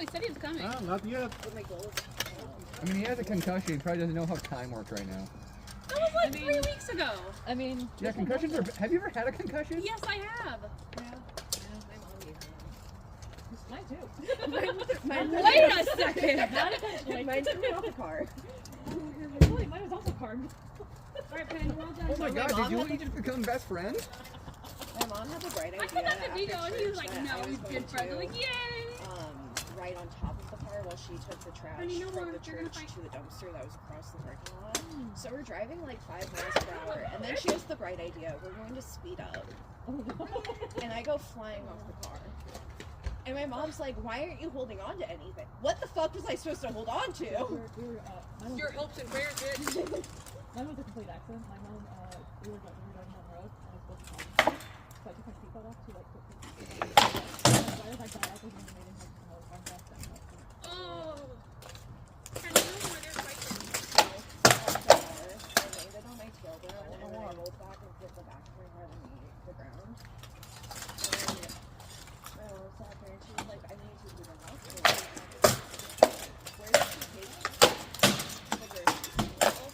he said he was coming. Oh, not yet. I mean, he has a concussion. He probably doesn't know how time works right now. That was like 3 weeks ago. I mean... Yeah, concussions are... Have you ever had a concussion? Yes, I have. Yeah. Mine too. Wait a second. Not intentionally. Mine threw me off the car. Actually, mine was also carved. Alright, Penny, well done. Oh my god, did you just become best friends? My mom had the bright idea. I said that to Nico, and he was like, that no, I was he's going good friends. I'm to, like, yay! right on top of the car while she took the trash And you know from what? the You're gonna church find- to the dumpster that was across the parking lot. So we're driving like 5 miles per hour, and then she has the bright idea, we're going to speed up. And I go flying off the car. And my mom's like, why aren't you holding on to anything? What the fuck was I supposed to hold on to? Your hopes and prayers, bitch. Mine was a complete accident. My mom, we were driving down the road, and I was supposed to call. So I took my seatbelt off to like put the why did I die? I was in the maiden house and I was on gas that much. Oh. Penny, you know where they're fighting. I landed on my tailbone, and then I rolled back and hit the back of my car and the ground. And my mom sat there and she was like, I need to do the hospital. Where did she take me? The grocery store.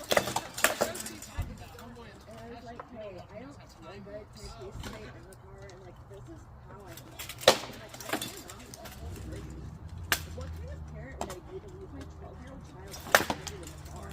And I was like, hey, I don't feel good. Can I please stay in the car? And like, this is how I feel. I'm like, I cannot walk free. What kind of parent would I be to leave my 12-year-old child stranded in the car?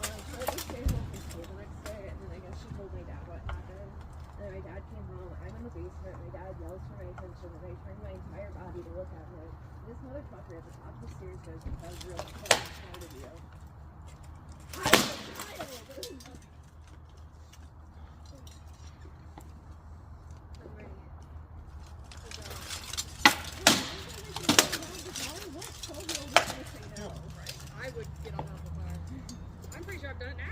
So we stayed home from school the next day, and then I guess she told my dad what happened. And then my dad came home. I'm in the basement. My dad yells for my attention, and I turn my entire body to look at him. This motherfucker at the top of the stairs goes, "I was real proud of you." I was a child. I would get on top of the car. I'm pretty sure I've done it now.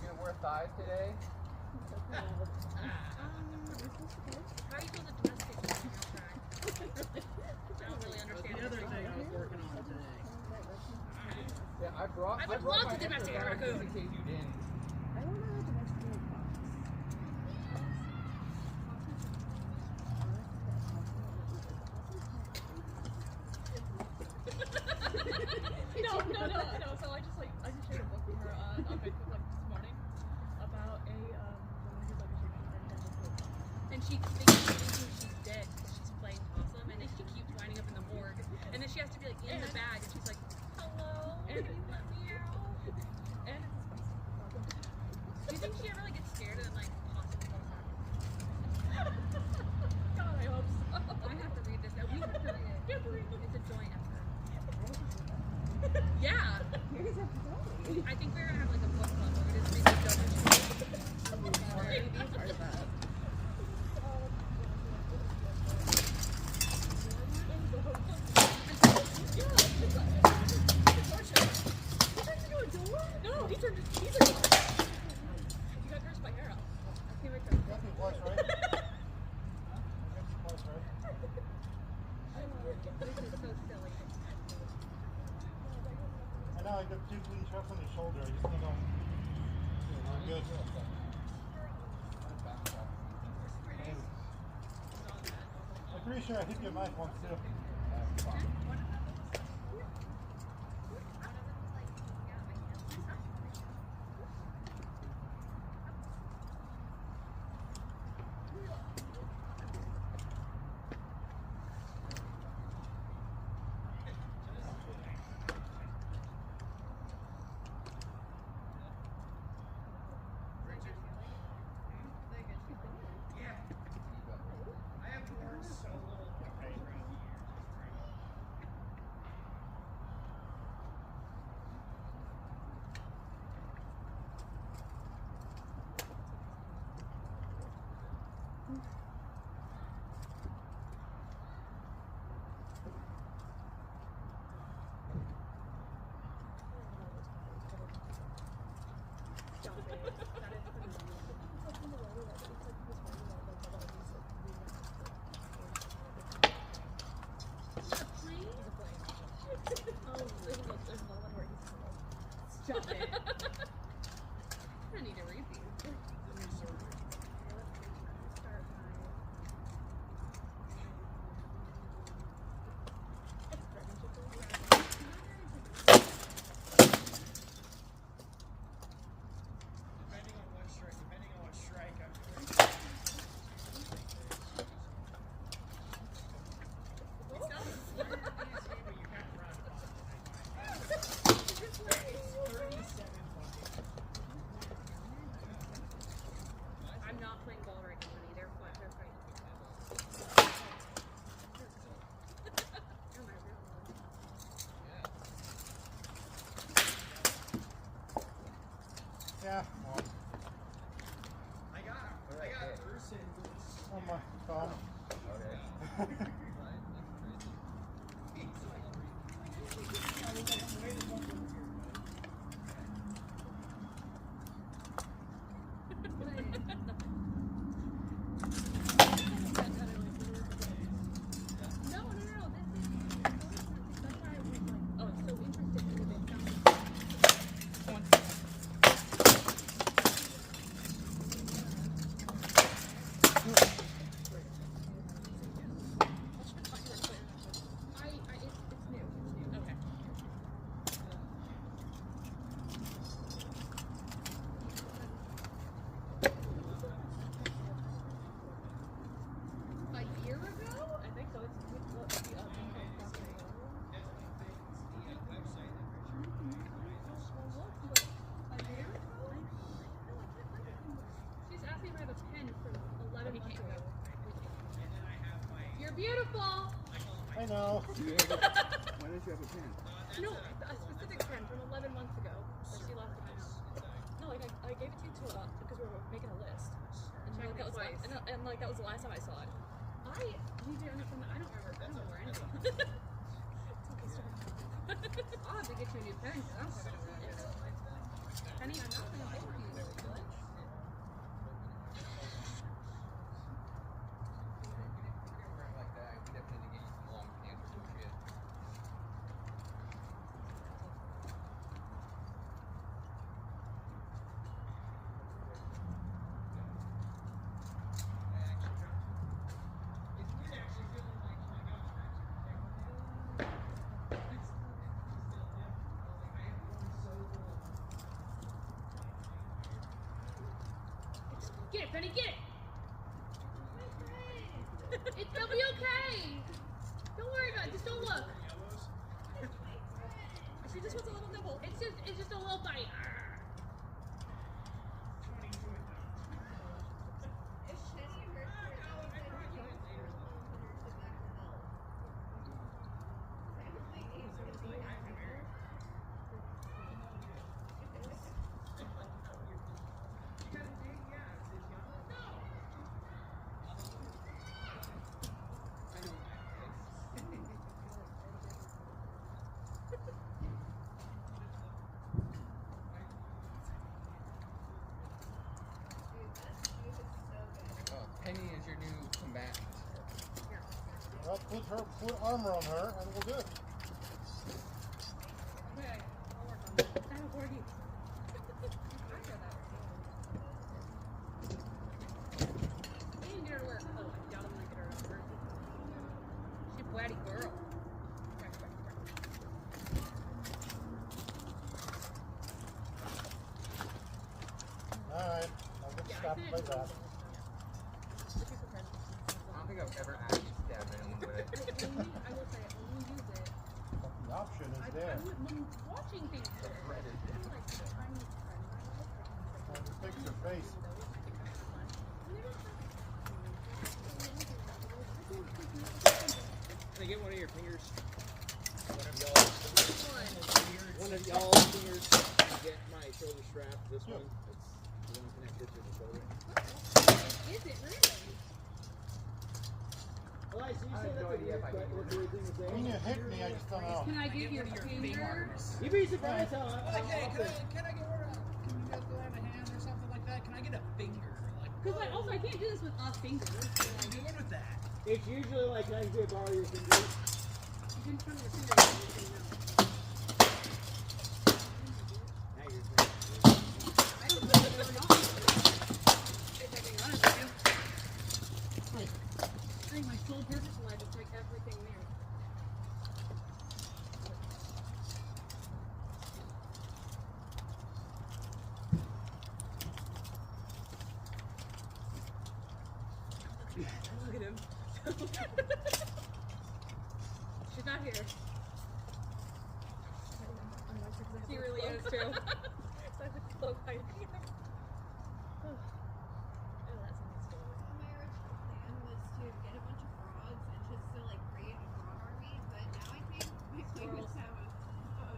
You're gonna wear thighs today? How do you feel the domestic working outside? I don't really understand. The other thing I was working on today. Yeah, I brought I would brought love my to domesticate a extra thighs raccoon. just in case you didn't. I don't know how to domesticate fox. No. So I just shared a book with her on Facebook like this morning about a woman who's like a shape And she thinks she's dead because she's playing possum, and then she keeps winding up in the morgue. And then she has to be like in the bag, and she's like, hello, can you let me out? and it's a spicy. Do you think she ever like gets scared and then like possum comes out? God, I hope so. I have to read this now. We have to read it. You have to read it. It's a joint effort. Yeah. You guys have to tell me. I think we're gonna have like a book club where we just read the joint. Already be part of that. No, he turned his teeth on. You got cursed by Hera. I came right there. Nothing plus, right? Plus, right? This is so silly. I know, I got 2 clean shots on your shoulder. I just don't know. Yeah, good. I'm pretty sure I hit your mic once too. Stop it. I need a repeat. I'm not playing ball right now, honey. They're fighting. You're my real one. Yeah, well, I got a person. on my phone. Okay. No. That's why I was like, oh, it's so interesting because it sounds. It's new. Okay. A year ago? I think so. It's the She's asked me if I have a pen from 11 months ago. You're beautiful! I know. Why don't you have a pen? No, a specific pen from 11 months ago that she left in my house. No, like I gave it to you because we were making a list. And Checked like, it twice. and like that was the last time I saw it. I need to understand that I don't remember anything. I'll have to get you a new pen because I don't fucking remember it. Penny, I'm not going to bore you. Like that, we definitely get you some long pants or some shit. Get it, Penny, get it! It'll be okay! Don't worry about it, just don't look. She just wants a little nibble. It's just a little bite. Penny is your new combatant. Well, put armor on her, and we'll do it. Okay, I'll work on that. I have a 40. I feel that. We didn't get her to work. Oh, I doubt I'm gonna get her to work. She's a bratty girl. Alright, I'll get Yeah, I stopped did. by that. I don't think I've ever actually stabbed anyone with it. I will say I only use it. But the option is there. I'm watching things. Breaded. Well, just fix your face. Can I get one of your fingers? One of y'all's fingers to get my shoulder strap. This one. It's the one connected to the shoulder. Is it really? Elias, you I say have no that's a idea if I weird can thing to say? When you hit me, I just don't know. Can I give your fingers? You'd be surprised how Like, hey, often. can I get one? Can you guys go have a hand or something like that? Can I get a finger? Like, Because like, also I can't do this with off fingers. What are you doing with that? It's usually like, can I get borrow your fingers? You can turn your fingers and you can Now you're saying. I don't know if they're not. If I'm being honest with you. I think my sole purpose in life is to make everything new. Look at him. She's not here. He really is too. So I would slow by. Oh, that sounds cool. My original plan was to get a bunch of frogs and just to like create a frog army, but now I think we just have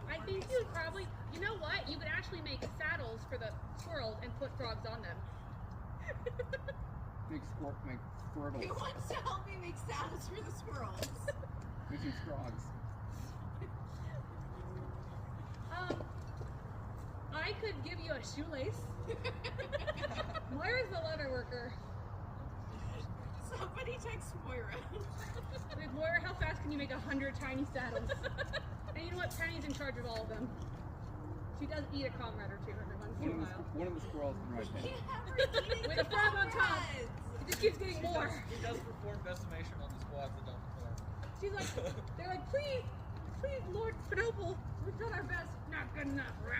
I think you would probably, you know what? You could actually make saddles for the squirrels and put frogs on them. Make squirtles. Who wants to help me make saddles for the squirrels? Make some frogs. I could give you a shoelace. Moira's the leather worker. Somebody text Moira. Like, Moira, how fast can you make 100 tiny saddles? And you know what? Penny's in charge of all of them. She does eat a comrade or two every once in a while. One of the squirrels can ride Penny. With a frog on top. It just keeps getting more. He does perform decimation on the squads that don't perform. She's like, they're like, please, Lord Finople, we've done our best. Not good enough. Let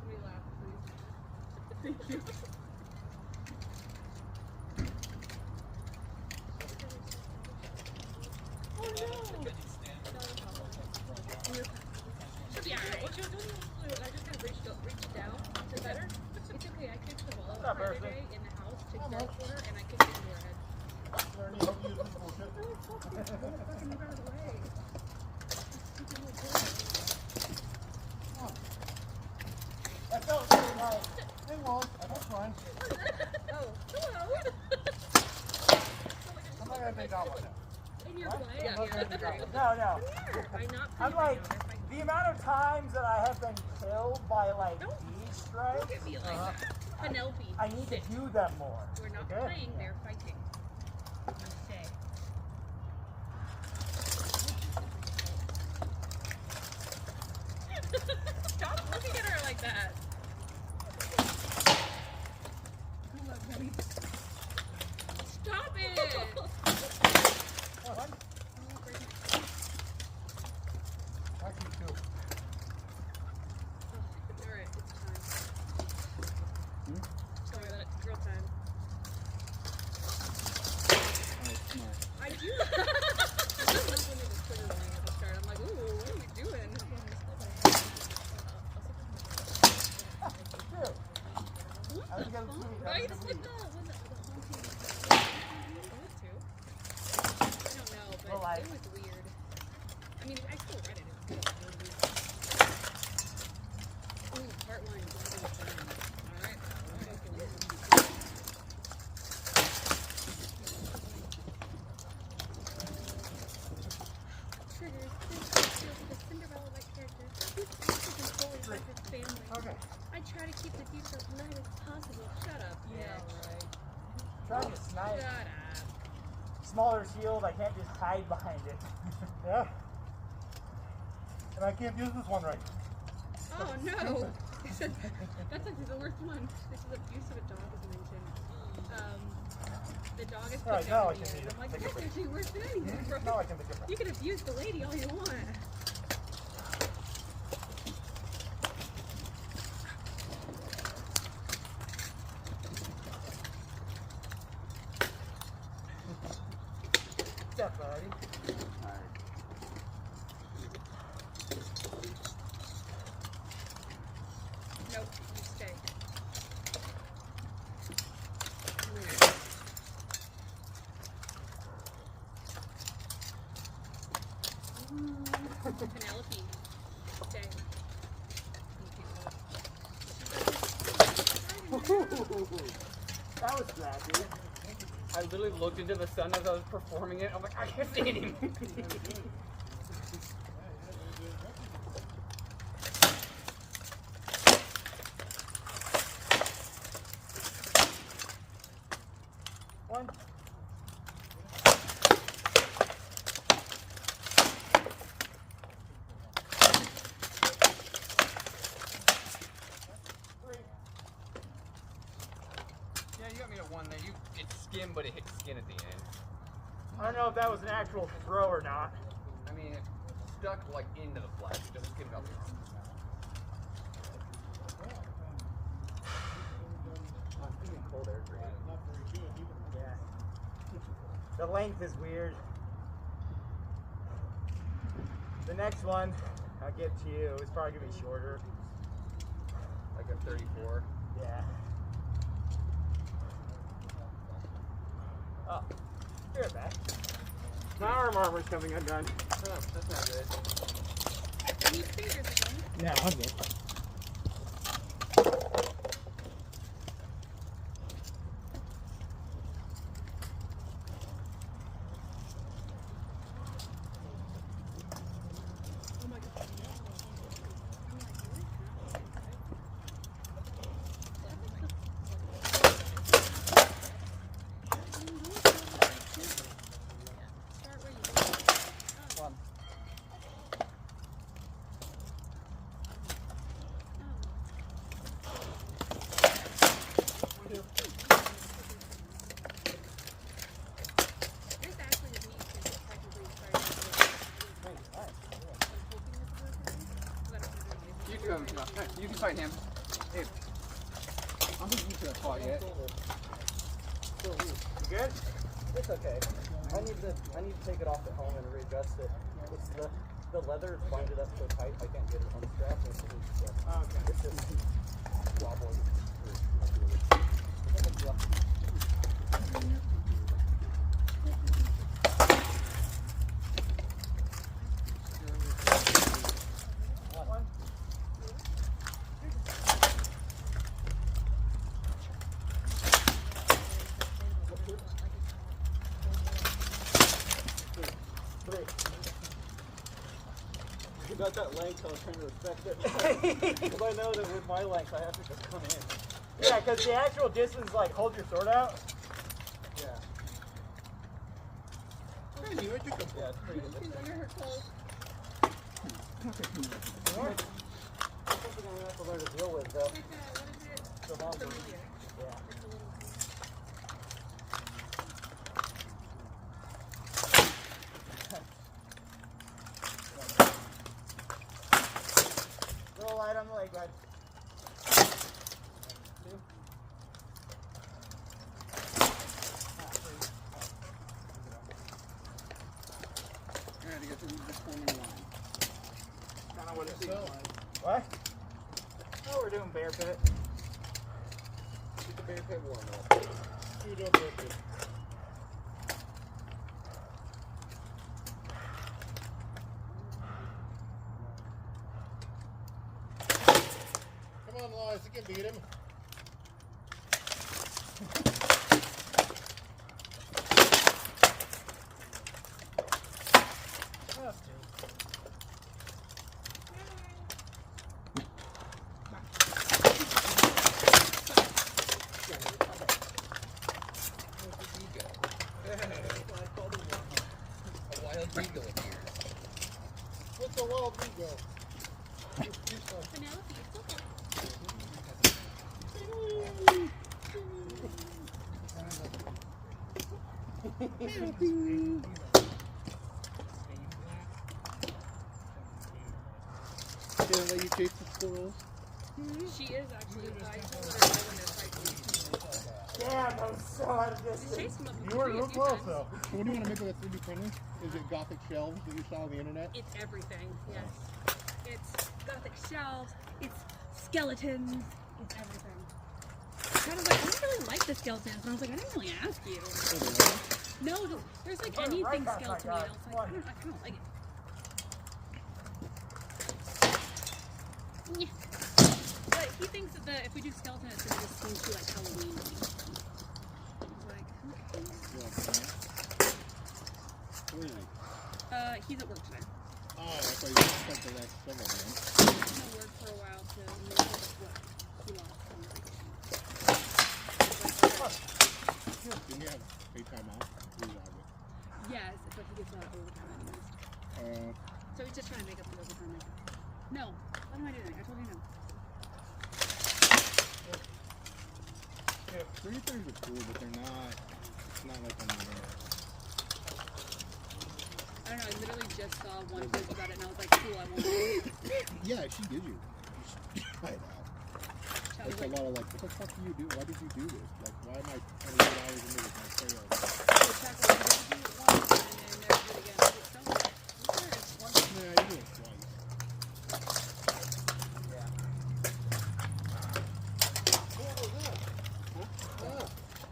me laugh, please. Thank you. Oh no! She'll be alright. Well, she was doing this flu, and I just kind of reached down to better. It's okay, I kicked the ball out the other day in the house to start quarter, and I kicked it into her head. Ernie, hope you use this bullshit. Oh, fuck it. Fucking move out of the way. Stupid little boy. That felt really nice. It won't. That's fine. Oh, hello. I'm not gonna take that one now. In your What? way. I'm not gonna take that one. No, no. Here. I not I'm like, the amount of times that I have been killed by like Don't these strikes, look at me like that. Penelope. I need to do them more. We're not Okay? playing, they're fighting. Say. Stop looking at her like that. Stop it! What? Actually, two. Alright, it's time. Sorry, it's girl time. Oh, smart. I do. I just love when it was trigger warning at the start. I'm like, ooh, what are we doing? True. I was gonna tweet. Right? It's like the haunting. Those two. I don't know, but Well, it was weird. I mean, I still read it. It was good. Ooh, part one. Alright. Triggers. The Cinderella-like character. Who's actually bullied by his family. Okay. I try to keep the future as light as possible. Shut up, bitch. Trying to snipe. Shut up. Smaller shield, I can't just hide behind it. Yeah. And I can't use this one right. Oh no! That's actually the worst one. This is abuse of a dog is mentioned. The dog is put Alright, down now I in can the read end. it. I'm like, Take a that's break. actually worse than anything, bro. Now I can take it back. You can abuse the lady all you want. What's up, buddy? Nope, you stay. Penelope, stay. That was scrappy. I literally looked into the sun as I was performing it. I'm like, I can't see anything. One. Yeah, you got me at one there. It's skin, but it hits skin at the end. I don't know if that was an actual throw or not. I mean, it stuck like into the flash. It doesn't get it up there. I'm feeling cold air grenade. Yeah. The length is weird. The next one I'll give to you is probably gonna be shorter. Like a 34. Yeah. Oh, you're back. My armor's coming undone. Oh, that's not good. Any fingers again? Yeah, I'm good. Start where you One. This actually is neat because it's technically starting to I'm hoping this works. You can, you can fight him. Hey, I'm not used to that spot yet. You good? It's okay. I need to take it off at home and readjust it. It's the leather is binded up so tight I can't get it unstrapped. Okay. It's just wobbling. One. Three. You got that length, I was trying to respect it. Because I know that with my length, I have to just come in. Yeah, because the actual distance, like, hold your sword out. Yeah. Hey, you took a Yeah, it's pretty good. She's under her clothes. Something I'm going to have to learn to deal with, though. What is it? The longer. Familiar. Yeah. It's a little Roll light on the leg, bud. I had to get to this forming line. Kind of what it seems like. What? Oh, we're doing bear pit. Keep the bear pit warm up. You don't take it. Come on, Lois, you can beat him. That's two. A wild eagle appears. What's a wild eagle? Penelope, it's okay. Can I let you chase the squirrels? She is actually. I told her I when they're fighting. Damn, that was so out of distance. Chased them up the You were tree a real few close, times. though. So what do you want to make with a 3D printer? Is it Gothic shelves that you saw on the internet? It's everything, yes. It's Gothic shelves, it's skeletons, it's everything. I was like, I don't really like the skeletons, and I was like, I didn't really ask you. No, there's like anything skeleton-y, and I was like, I kind of like it. Yeah. But he thinks that if we do skeleton, it's going to just seem too like Halloween. I was like, okay. He's at work today. Oh, I thought you spent the next summer, man. He's gonna work for a while to make up what he lost from the vacation. Didn't you have Free things are cool, but they're not. It's not like on the internet. I don't know, I literally just saw one post about it and I was like, cool, I want it. Yeah, she gives you. You should try it out. It's a lot of like, what the fuck do you do? Why did you do this? Like, why am I 28 hours into this? My sales. Yeah, you do it twice.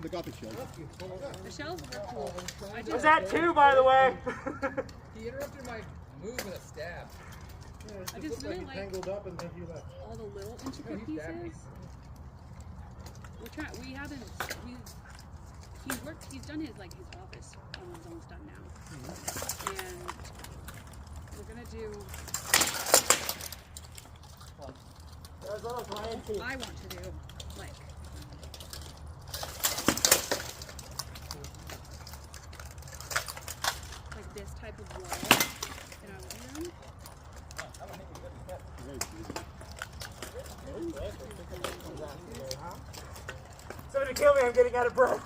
They got the shells. The shells were cool. I Was just, that two, by the way? He interrupted my move with a stab. Yeah, it I just just looked like really you like tangled up and then you left. all the little intricate he stabbed me. pieces. We haven't, he's done his office own stuff now. And we're gonna do what I want to do, like this type of wall in our living room. Somebody kill me, I'm getting out of breath.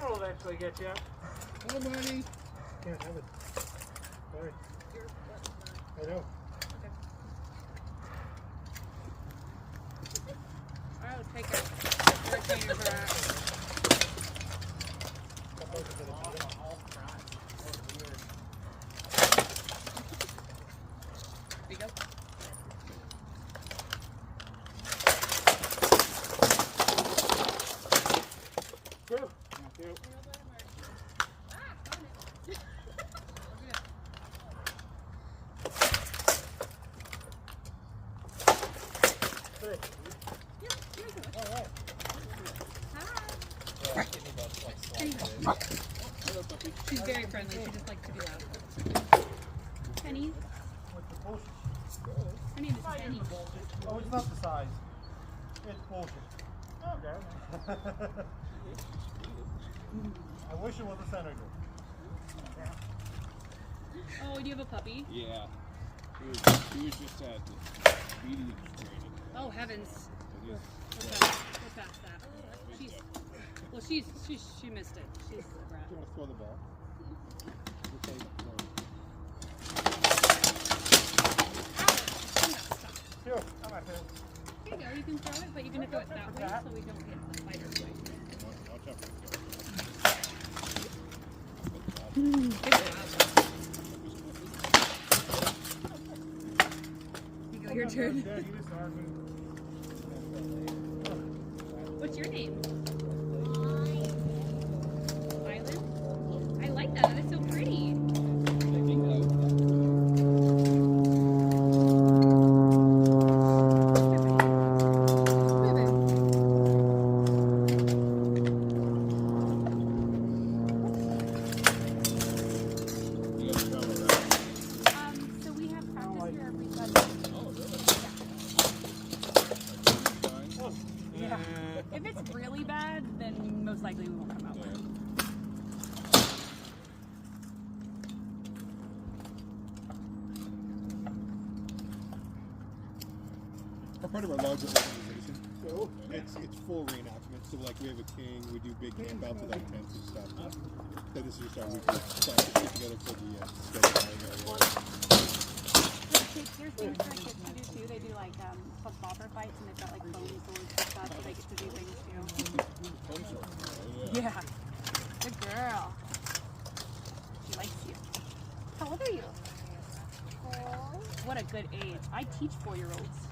I'll eventually get you. Oh, buddy. Can't have it. Sorry. I know. Alright, let's take out the retainer for that. There you go. She's very friendly. She just likes to be loud. Penny. Her name is Penny. Oh, it's not the size. It's bullshit. Okay. I wish it was a senator. Oh, do you have a puppy? Yeah. He was just at the obedience training. Oh, heavens. It is- We're past that. She missed it. She's a brat. Do you want to throw the ball? Here, I'm at it. Here you go. You can throw it, but you're going to throw it that way so we don't hit the spider's way. Watch out. Good job. Here you go. Your turn. What's your name? Violet? I like that. That is so pretty. So we have practice here every Sunday. Yeah. If it's really bad, then most likely we won't come out. We're part of our larger organization. So it's full reenactment. So like we have a king, we do big camp outs with like tents and stuff. So this is just our weekly practice get together for the scheduling area. There's things for kids to do too. They do like bobber fights and they've got like bone swords and stuff, so they get to do things too. Yeah. Good girl. She likes you. How old are you? 4. What a good age. I teach 4-year-olds.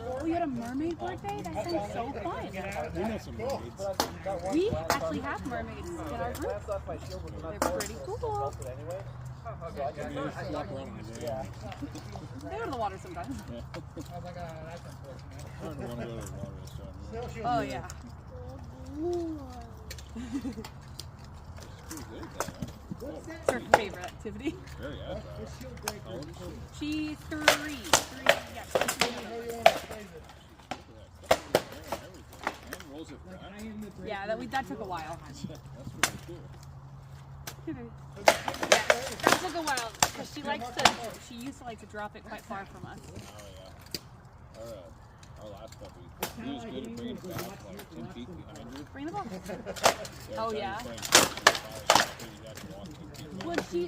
Oh, you had a mermaid birthday? That sounds so fun. We know some mermaids. We actually have mermaids in our group. They're pretty cool. They go to the water sometimes. Oh, yeah. It's her favorite activity. Very agile. She's 3. Yeah, she's 3. And rolls it fat? Yeah, that took a while. That's really cool. Yeah, that took a while because she used to like to drop it quite far from us. Oh yeah. Our last puppy, he was good at bringing it back like 10 feet behind her. Bring the ball. Every Oh time yeah. he was playing catch, he had to walk 10 feet back. Well, she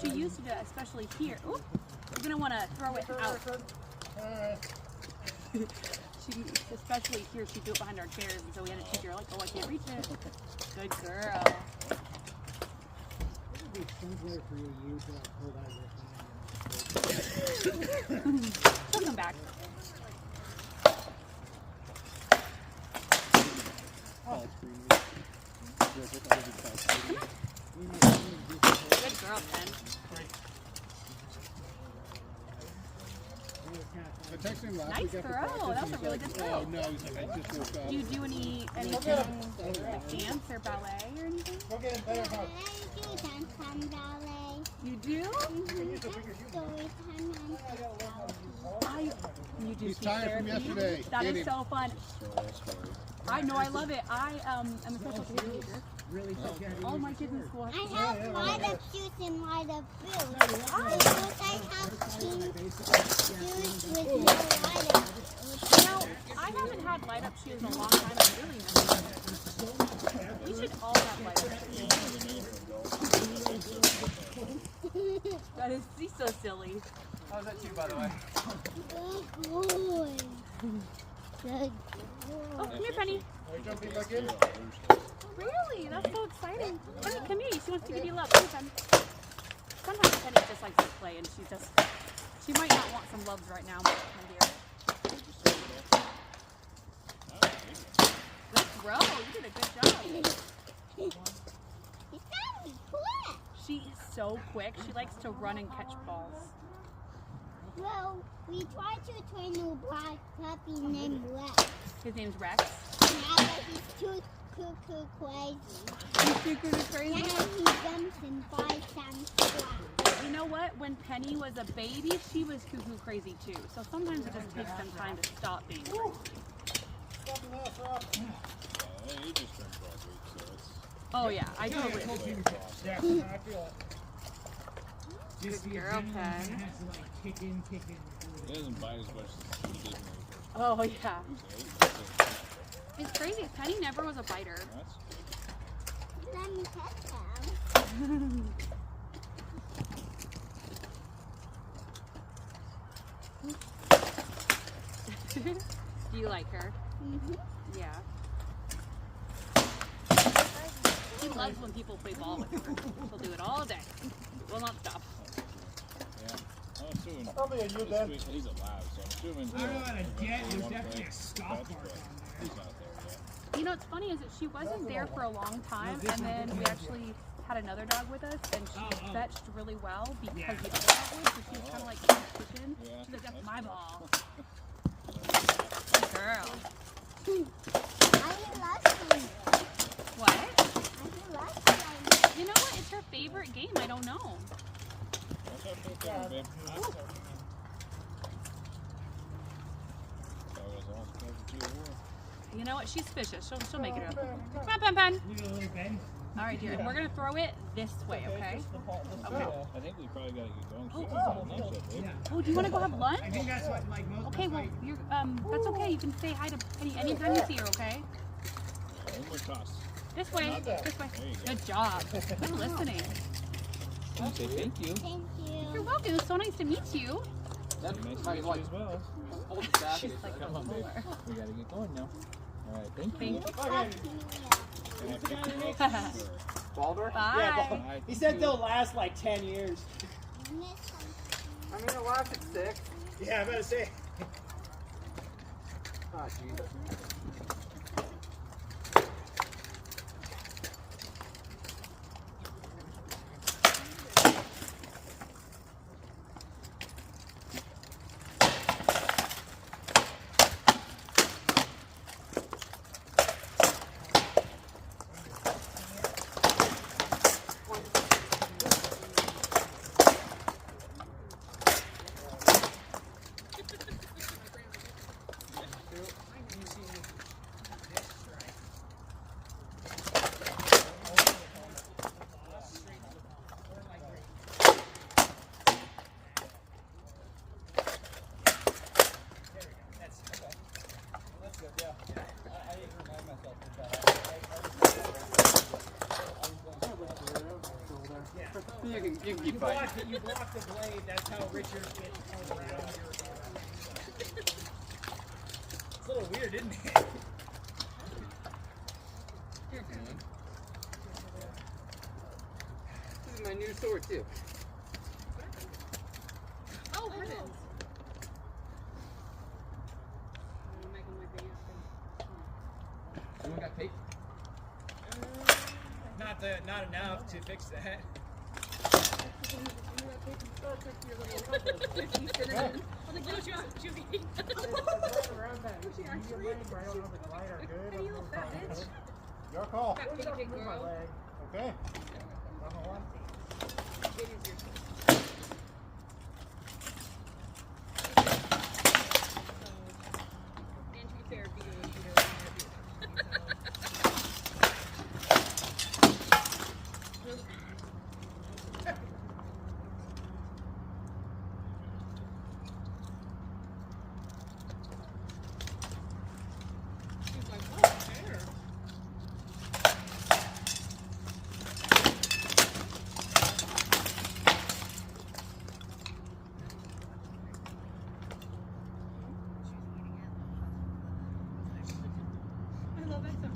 used to do that, especially here. Oop, you're gonna want to throw it out. Especially here, she do it behind our chairs, and so we had to teach her like, oh, I can't reach it. Good girl. She'll come back. Good girl, Pen. I texted him last Nice week after throw. practice, That was and a he's really like, good oh, throw. no, he's like, I just woke up. Do you do anything like dance or ballet or anything? Go get him better hug. I do dance and ballet. You do? Story time and You do He's speech tired from therapy? yesterday. That Get is him. so fun. I know, I love it. I am a special education teacher. All my kids in school have I have light up shoes and light up boots. Because I have pink shoes with no light up. You know, I haven't had light up shoes in a long time. I really miss them. We should all have light up shoes. That is, he's so silly. How's that to you, by the way? Good boy. Good Oh, come here, Penny. Are you jumping back in? Really? That's so exciting. Penny, come here. She wants to give you love. Come here, Penny. Sometimes Penny just likes to play, and she might not want some loves right now, my dear. Good throw. You did a good job. It's very quick. She is so quick. She likes to run and catch balls. Well, we tried to train a black puppy named Rex. His name's Rex. Now that he's too cuckoo crazy. He's super crazy. Now he jumps and flies and flies. You know what? When Penny was a baby, she was cuckoo crazy too. So sometimes it just takes some time to stop being crazy. He just turned 12 weeks, so it's Oh yeah, I totally. Yeah, I feel it. Good girl, Pen. He doesn't bite as much as he did when he first. Oh yeah. It's crazy. Penny never was a biter. That's Let me touch him. Do you like her? Yeah. She loves when people play ball with her. She'll do it all day. Will not stop. yeah. I'm assuming I'll be a you then. he's alive, so I'm assuming I don't know how to get. There's one definitely a place stop touch, mark but on he's not there yet. You know what's funny is that she wasn't there for a long time, and then we actually had another dog with us, and she fetched really well because the other dog would, so she was kind of like competition. Yeah. She's like, that's my ball. Girl. I love him. What? I love him. You know what? It's her favorite game. I don't know. What's up, there, babe? So it was almost close to 2 war. You know what? She's vicious. She'll make it up. Come on, Pen Pen. You know, little Ben. All right, dear. And we're gonna throw it this way, okay? Okay. I think we probably got to get going. Oh, So lunch up, babe. Yeah. Oh, do you want to go have lunch? I think that's what like most. Okay, well, you're that's okay. You can say hi to Penny anytime you see her, okay? One more toss. This way. This way. There you go. Good job. Good listening. Can you say thank you? Thank You're you. welcome. It was so nice to meet you. Nice to meet you as well. Hold the back. She's like, Come on, babe. We got to get going now. All right, thank you. Balder? Bye. He said they'll last like 10 years. I mean, it lasted 6. Yeah, I better say. Ah, Jesus. You can keep You fighting. blocked the blade. That's how Richard gets around your It's a little weird, isn't it? This is my new sword too. Oh, heavens. I'm making my face. Anyone got tape? Not enough to fix that. Your call. Okay.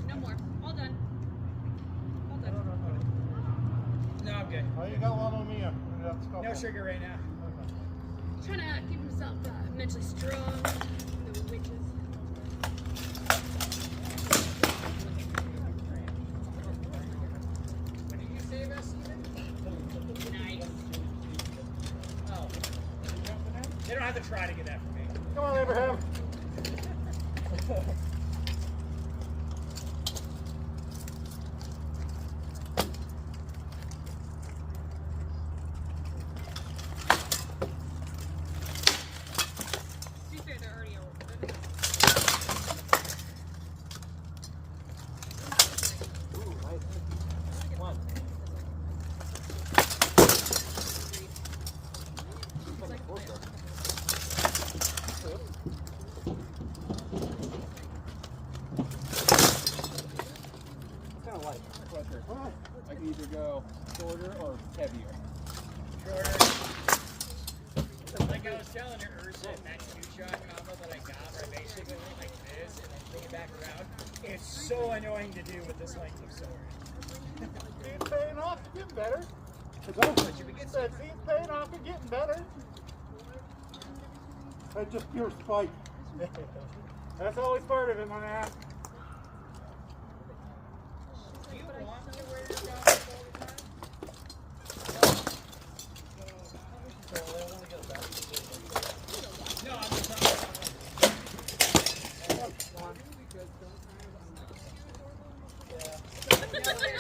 No more. All done. All done. No, I'm good. Oh, you got one on me. No sugar right now. Trying to keep himself mentally strong. The witches. When did you save us, Steven? Nice. Oh. They don't have to try to get that for me. Come on, Abraham. I can either go shorter or heavier. Shorter. Like I was telling her, Ursa, that two-shot combo that I got, where I basically went like this and then bring it back around, it's so annoying to do with this length of sword. It's paying off. It's getting better. It's paying off and getting better. That's just pure spite. That's always part of it, my man. Do you want to wear your goggles all the time? No, I'm just talking about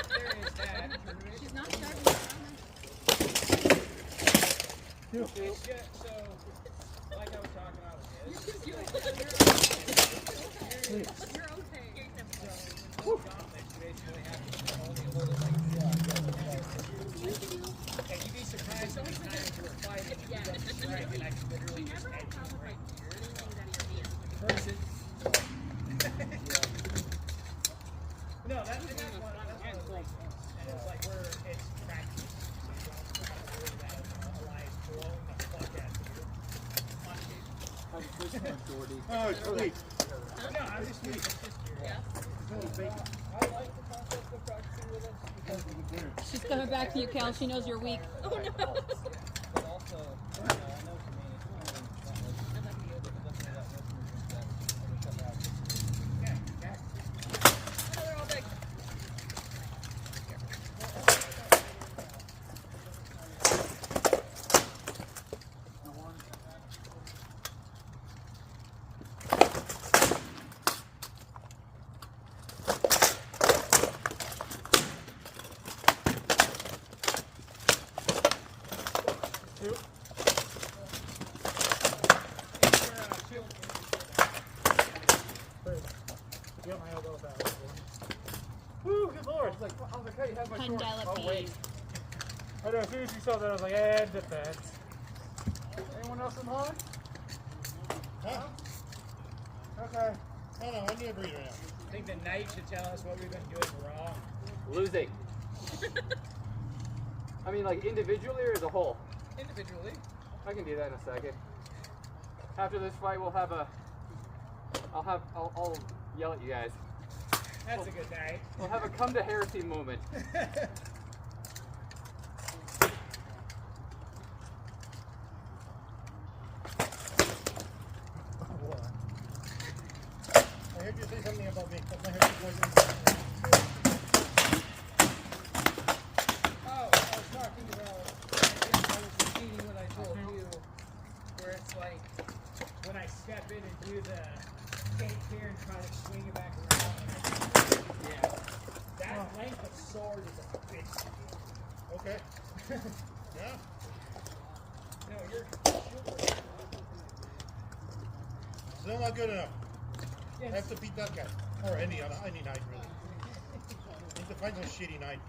there is that. She's not starving. It's just, so, like I was talking about with this. You're okay. So, with gauntlets, you basically have to only hold it like this. And you'd be surprised how many times we're fighting and you don't strike and I can literally just edge you right here. Person. No, that's one of the things. And it's like it's practice. So you don't have to worry about Elias blowing the fuck out of you. How's the first one, Jordy? Oh, it's sweet. No, I'm just curious. Yeah. I like the concept of practicing with us because we can do it. She's coming back for you, Cal. She knows you're weak. Oh no. But also, I know to me, it's only that Oh, they're all big. Woo, good lord. I was like, hey, you have my sword. Penelope. Oh, wait. I know, as soon as you saw that, I was like, and defense. Anyone else in line? Huh? Okay. I know, I need a breather now. I think the knight should tell us what we've been doing wrong. Losing. I mean, like individually or as a whole? Individually. I can do that in a second. After this fight, we'll have a. I'll yell at you guys. That's a good night. We'll have a come to heresy moment. I heard you say something about me. I heard you Oh, I was talking about, I was repeating what I told you, where it's like, when I step in and do the take here and try to swing it back around, yeah, that length of sword is a bitch to do. Okay. Yeah. No, you're Still not good enough. Yes. I have to beat that guy. Or any night, really. Need to find some shitty night.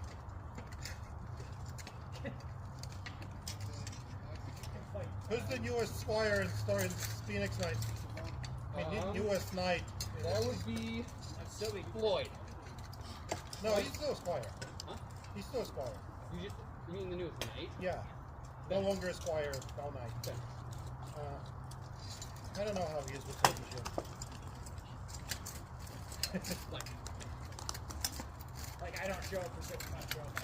Who's the newest squire in Phoenix Night? I mean, newest knight. That would be Silly Floyd. No, he's still a squire. Huh? He's still a squire. You mean the newest knight? Yeah. No longer a squire, all night. I don't know how he is with television. like I don't show up for 6 months, show up.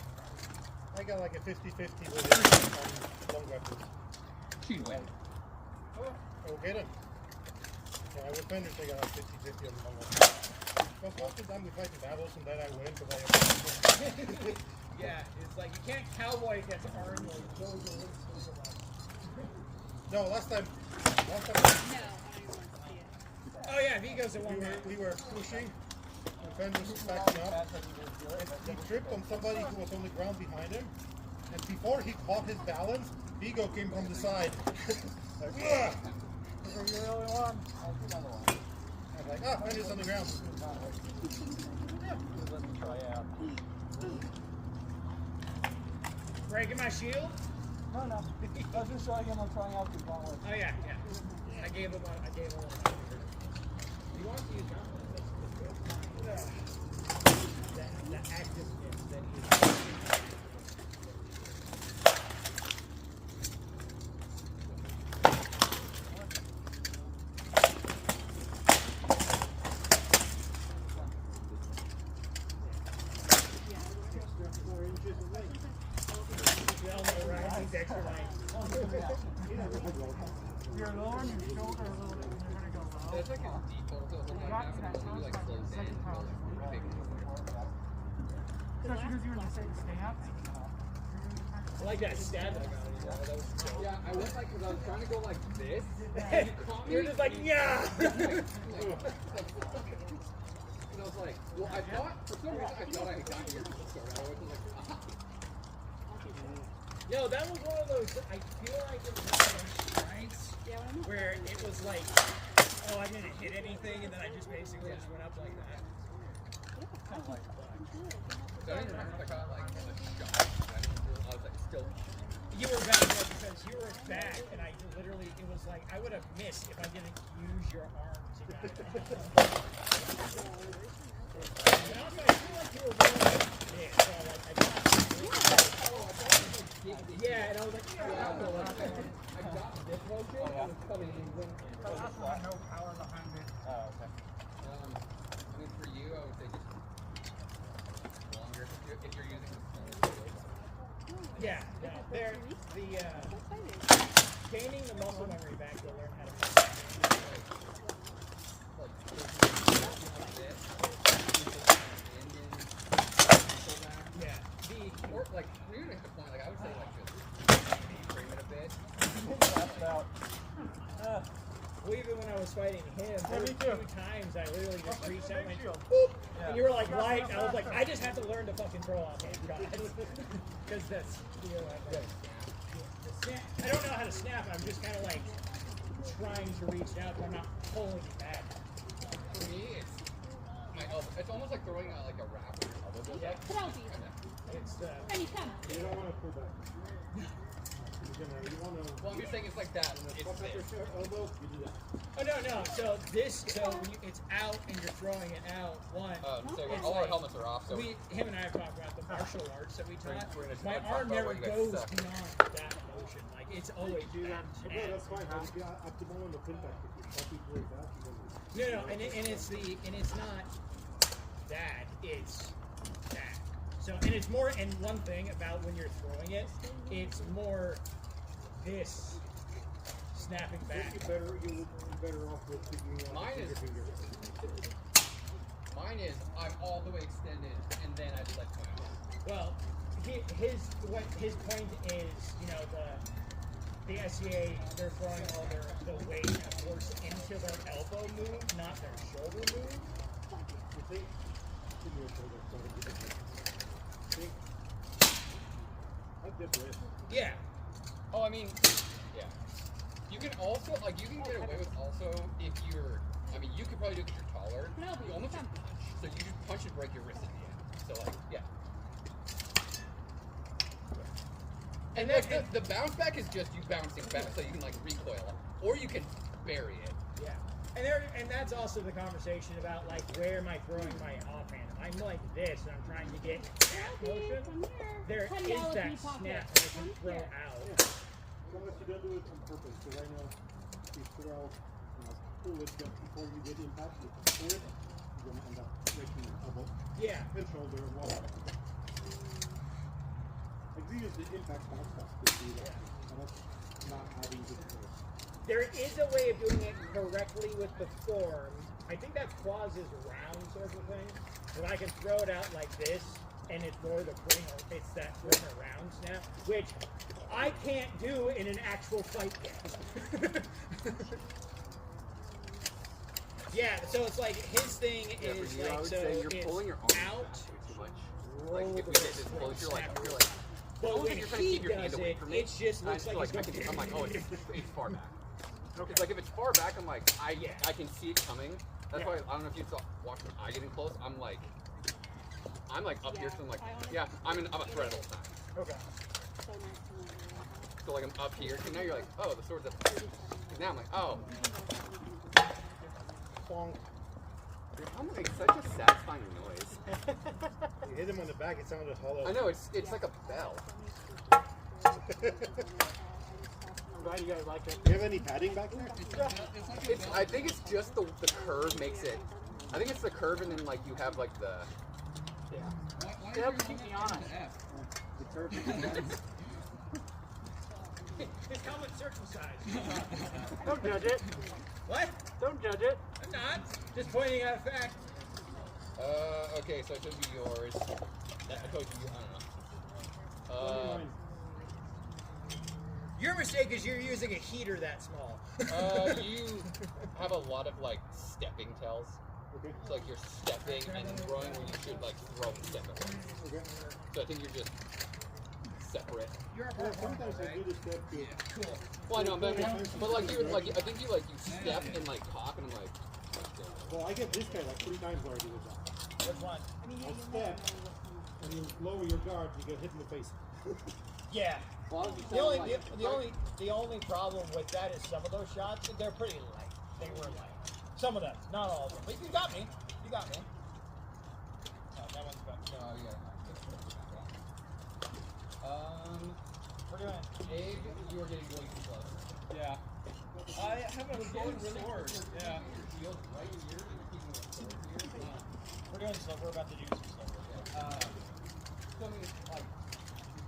I got like a 50-50 with it on long weapons. She'd win. Oh, get him. Yeah, with vendors they got like 50-50 on long weapons. But most of the time we fight in battles and then I win because I have Yeah, it's like you can't cowboy against Arnold. Those are really No, last time. No, I don't even want to see it. Oh yeah, Vigo's the one. We were pushing. The vendors was backing up. And he tripped on somebody who was on the ground behind him. And before he caught his balance, Vigo came from the side. Like, ugh! You're the only one. I'll do another one. I'm like, ah, Vendor's on the ground. Let me try out. Breaking my shield? No. I was just showing him I'm trying out the gauntlet. Oh yeah. I gave him one. He wants to use gauntlet. The activeness that he You're lowering your shoulder a little bit when you're going to go low. There's like a default to the whole Got to that you like slow down second and power. like Especially because you were in the same stance. I like that stab I got. Yeah, I went like, because I was trying to go like this, and you caught me. You're just like, yeah! And I was like, well, I thought, for some reason, I thought I had gotten your sword. I was like, ah. Yo, that was one of those, I feel like it was one of those strikes where it was like, oh, I didn't hit anything, and then I just basically just went up like that. Kind of like, so I didn't remember if I got like a shot. I was like, still. You were back there because you were back, and I literally, it was like, I would have missed if I didn't use your arm to get it. And also, I feel like you were really like this, so like, I got yeah, and I was like, yeah, I'll go up there. I got this motion, and it's coming in. No power behind it. Oh, okay. I mean, for you, I would say just longer if you're using the smaller shield. Yeah, they're gaining the muscle memory back to learn how to make yeah, or like, we're at the point, like, I would say, like, just frame it a bit. well, even when I was fighting him, there were me a too. few times I literally just reached out and went, shield. boop, and you were like, light, and I was like, I just have to learn to fucking throw off hand shots. Because that's, you know, like, I don't know how to snap, I'm just kind of like trying to reach out, but I'm not pulling it back. For me, it's my elbow. It's almost like throwing out like a wrap with your elbow goes up. Penalty. It's, Anytime. You don't want to pull back. Well, I'm just saying it's like that. It's this. Oh no. So when it's out and you're throwing it out. One. So it's all our like- helmets are off. So him and I have talked about the martial arts that we taught. we're gonna My talk arm about never what you guys goes suck. beyond that motion. Like it's always back. That's fine. At the moment of impact, if you really fast, No, and it's not that. It's that. So and it's more. And one thing about when you're throwing it, it's more this snapping back. you're better off with figuring out your finger. Mine is I'm all the way extended and then I just let go out. Well, his point is, you know, the SCA, they're throwing all the weight and force into their elbow move, not their shoulder move. Yeah. Oh, I mean, yeah. You can also, like, you can get away with also if you're, I mean, you could probably do it because you're taller. You almost just punch. So you just punch and break your wrist at the end. So, like, yeah. And the bounce back is just you bouncing back so you can, like, recoil. Or you can bury it. Yeah. And that's also the conversation about, like, where am I throwing my offhand? I'm like this, and I'm trying to get that motion. There is that snap that I can throw out. Unless you don't do it on purpose. So right now, if you throw, pull it just before you get impact, you pull it, you're going to end up breaking your elbow. Yeah. And shoulder and whatever. Like we use the impact bounce pass to do that. And that's not adding to the force. There is a way of doing it correctly with the form. I think that's Quaz's round sort of thing. Where I can throw it out like this, and it's more the it's that swing around snap, which I can't do in an actual fight game. Yeah, so it's like his thing is I like would so say you're it's pulling your arm out. too much. Roll Like if we the get this close, wrist, you're like, snap you're your like. But almost when like you're trying to he keep your hand does away it, from me. it just looks I like feel it's I'm like, oh, it's far back. Okay. Like if it's far back, I'm like, I can see it coming. That's why I don't know if you saw watching I getting close. I'm like up here, so I'm like, yeah, I'm a threat all the time. Okay. So like I'm up here, and now you're like, oh, the sword's up here. And now I'm like, oh. Bonk. I'm like such a satisfying noise. You hit him on the back, it sounded hollow. I know it's like a bell. I'm glad you guys like it. Do you have any padding back there? I think it's just the curve makes it. I think it's the curve, and then like you have like the. Yeah, keep me honest. The curve. His helmet's circumcised. Don't judge it. What? Don't judge it. I'm not. Just pointing out a fact. Okay, so it should be yours. I told you, I don't know. Your mistake is you're using a heater that small. You have a lot of like stepping tells. Okay. It's like you're stepping and then throwing when you should like throw and step at once. Okay. So I think you're just separate. You're a Sometimes I do the step too. Cool. Well, I know, but like you like I think you step and like cock and I'm like. Well, I get this guy like 3 times already with that. Which one? I'll step, and you lower your guard, you get hit in the face. Yeah. The only problem with that is some of those shots, they're pretty light. They were light. Some of them, not all of them. But you got me. You got me. Oh, that one's got me. Oh yeah. We're doing Abe, you are getting way too close. Yeah. I have a sword. Yeah. Shield right here, and you're keeping the sword here. We're doing stuff. We're about to do some stuff. So I mean, like,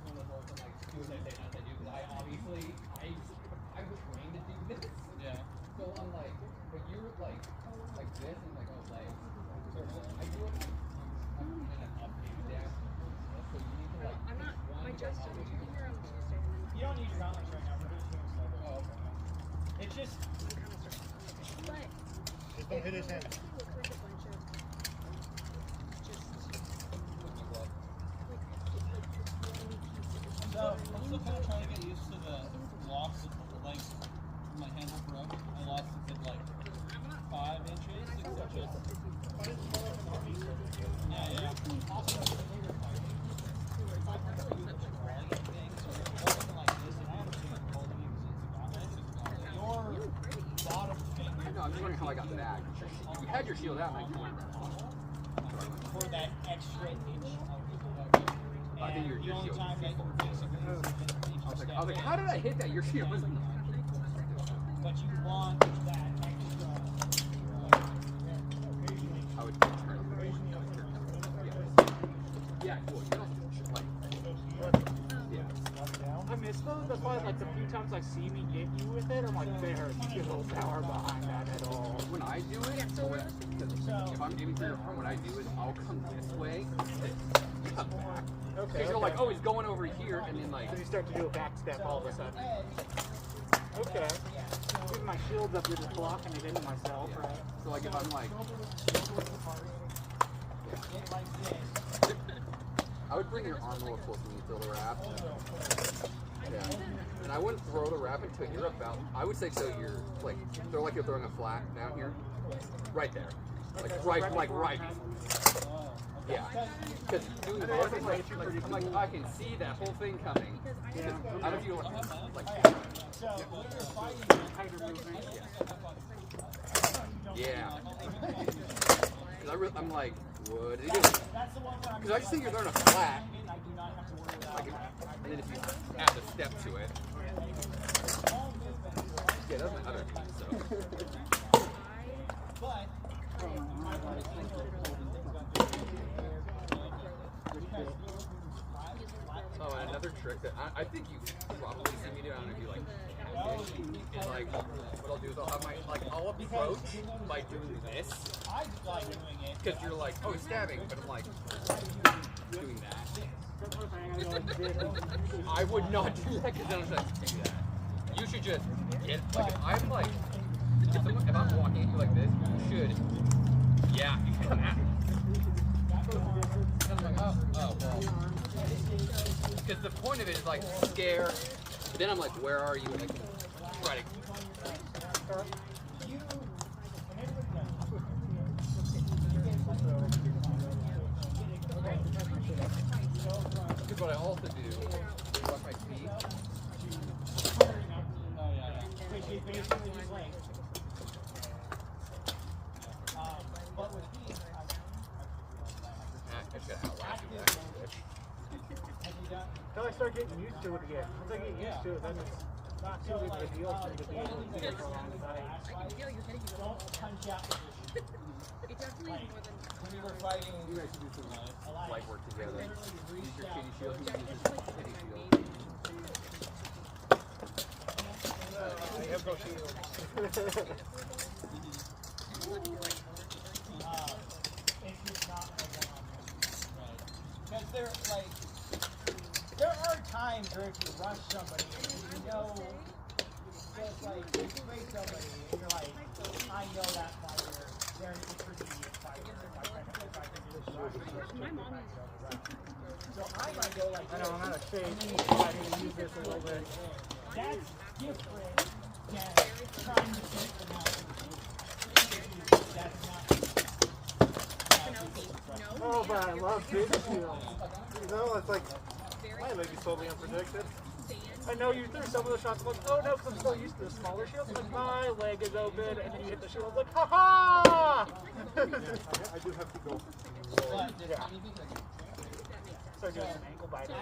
one of the whole thing, like, do as I say, not as I do, because I obviously, I was trained to do this. Yeah. So I'm like, but you're like this, and like, oh, legs. So I do it, I'm in an up and down. So you need to like, I'm not. My one, joystick go up, is here on Tuesday, and then You don't need your gauntlets right now. We're just doing stuff. Oh, okay. It's just. I'm kind of starting. But Just don't hit his hand. it looks like a bunch of just So I'm still kind of trying to get used to the loss of like my handle broke. I lost it at like 5 inches, 6 inches. Yeah. Also, if I were to use like rolling things or something like this, and I have a your shield out, and then For that extra inch of I think your the only shield time that you basically use it I was like, how did I hit that? Your shield was but you want that extra I would turn yeah, cool. You don't like yeah. I miss those. That's why, like, the few times I see me get you with it, I'm like, there's no power behind that at all. When I do it, if I'm aiming for your arm, what I do is I'll come this way and come back. Okay. Because you're like, oh, he's going over here, and then like. So you start to do a back step all of a sudden. Okay. Even my shield's up, you're just blocking it into myself, right? So like if I'm like. I would bring your arm a little closer when you throw the wrap. Yeah. And I wouldn't throw the wrap until you're about. I would say so you're like throw like you're throwing a flat down here, right there, like right. Yeah. Because doing the ball thing, I'm like I can see that whole thing coming. Yeah. I don't know if you like. Yeah. Because I'm like, what is he doing? Because I just think you're throwing a flat. Like, and then if you add a step to it. Yeah, that's my other piece, so. Oh, and another trick that I think you probably see me do, I don't know if you like, is like, what I'll do is I'll have my, like, I'll approach by doing this. Because you're like, oh, he's stabbing, but I'm like, doing that. I would not do that because then I'm like, do that. You should just get, like, if I'm like, if I'm walking at you like this, you should, yeah, you should come at me. And I'm like, oh, well. Because the point of it is like scare, but then I'm like, where are you? Like, try to. Because what I also do is watch my feet. I just gotta outlast you with that bitch. Until I start getting used to it again. Once I get used to it, then it's not too big of a deal for me to be able to do it for a long time. I can feel you're hitting you all. It definitely is more than. When you were fighting, You guys should do some light work together. Use your kitty shield. He uses kitty shield. I have no shield. Because there, like, there are times where if you rush somebody, you know, just like you face somebody, and you're like, I know that fighter, they're an intermediate fighter. If I can do this shot, My mom so I might go like, I know, I'm out of shape. I need to use this a little bit. that's different than trying to take them out. That's not. Oh, but I love big shields. You know, it's like, my leg is totally unprotected. I know you threw some of the shots, I'm like, oh no, because I'm so used to the smaller shields. I'm like, my leg is open, and then you hit the shield, I'm like, ha ha! I do have to go. Yeah. Start doing some ankle biting.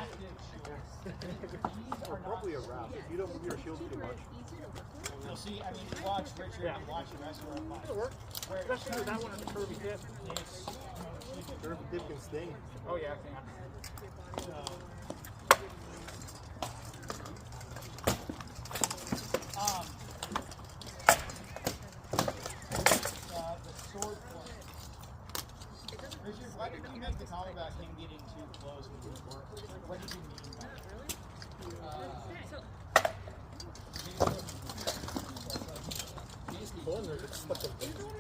Or probably a wrap. If you don't move your shield too much. You'll see, I mean, you watch Richard and watch the rest of them. It'll work. Especially with that one at the curvy tip. Curvy tip can sting. Oh yeah, it can. The sword point. Richard, why did you make the comment about him getting too close with his work? What did you mean by that?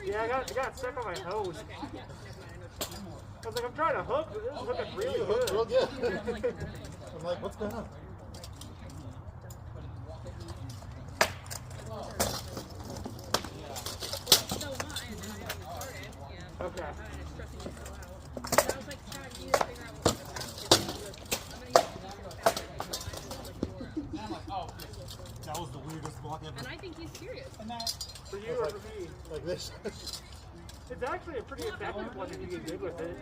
Yeah, I got stuck on my hose. I was like, I'm trying to hook, but this is looking really good. Real good. I'm like, what's going on? Okay. That was the weirdest block ever. And I think he's serious. For you or for me? Like this. It's actually a pretty effective one if you get good with it.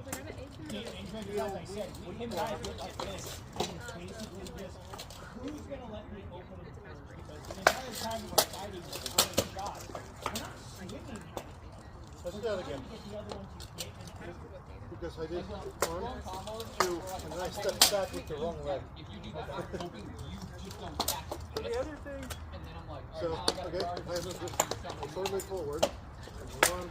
As I said, him and I get like this, and it's basically just who's gonna let me open it first? Because the entire time we're fighting with the other shots, we're not swinging. Let's do that again. Get the other one to hit and Because I did 1, 2, and then I stepped back with the wrong leg. If you do that, I'm hoping you just don't catch So the other thing, and then I'm like, So, alright, now I okay, gotta guard I move this slowly forward. 1,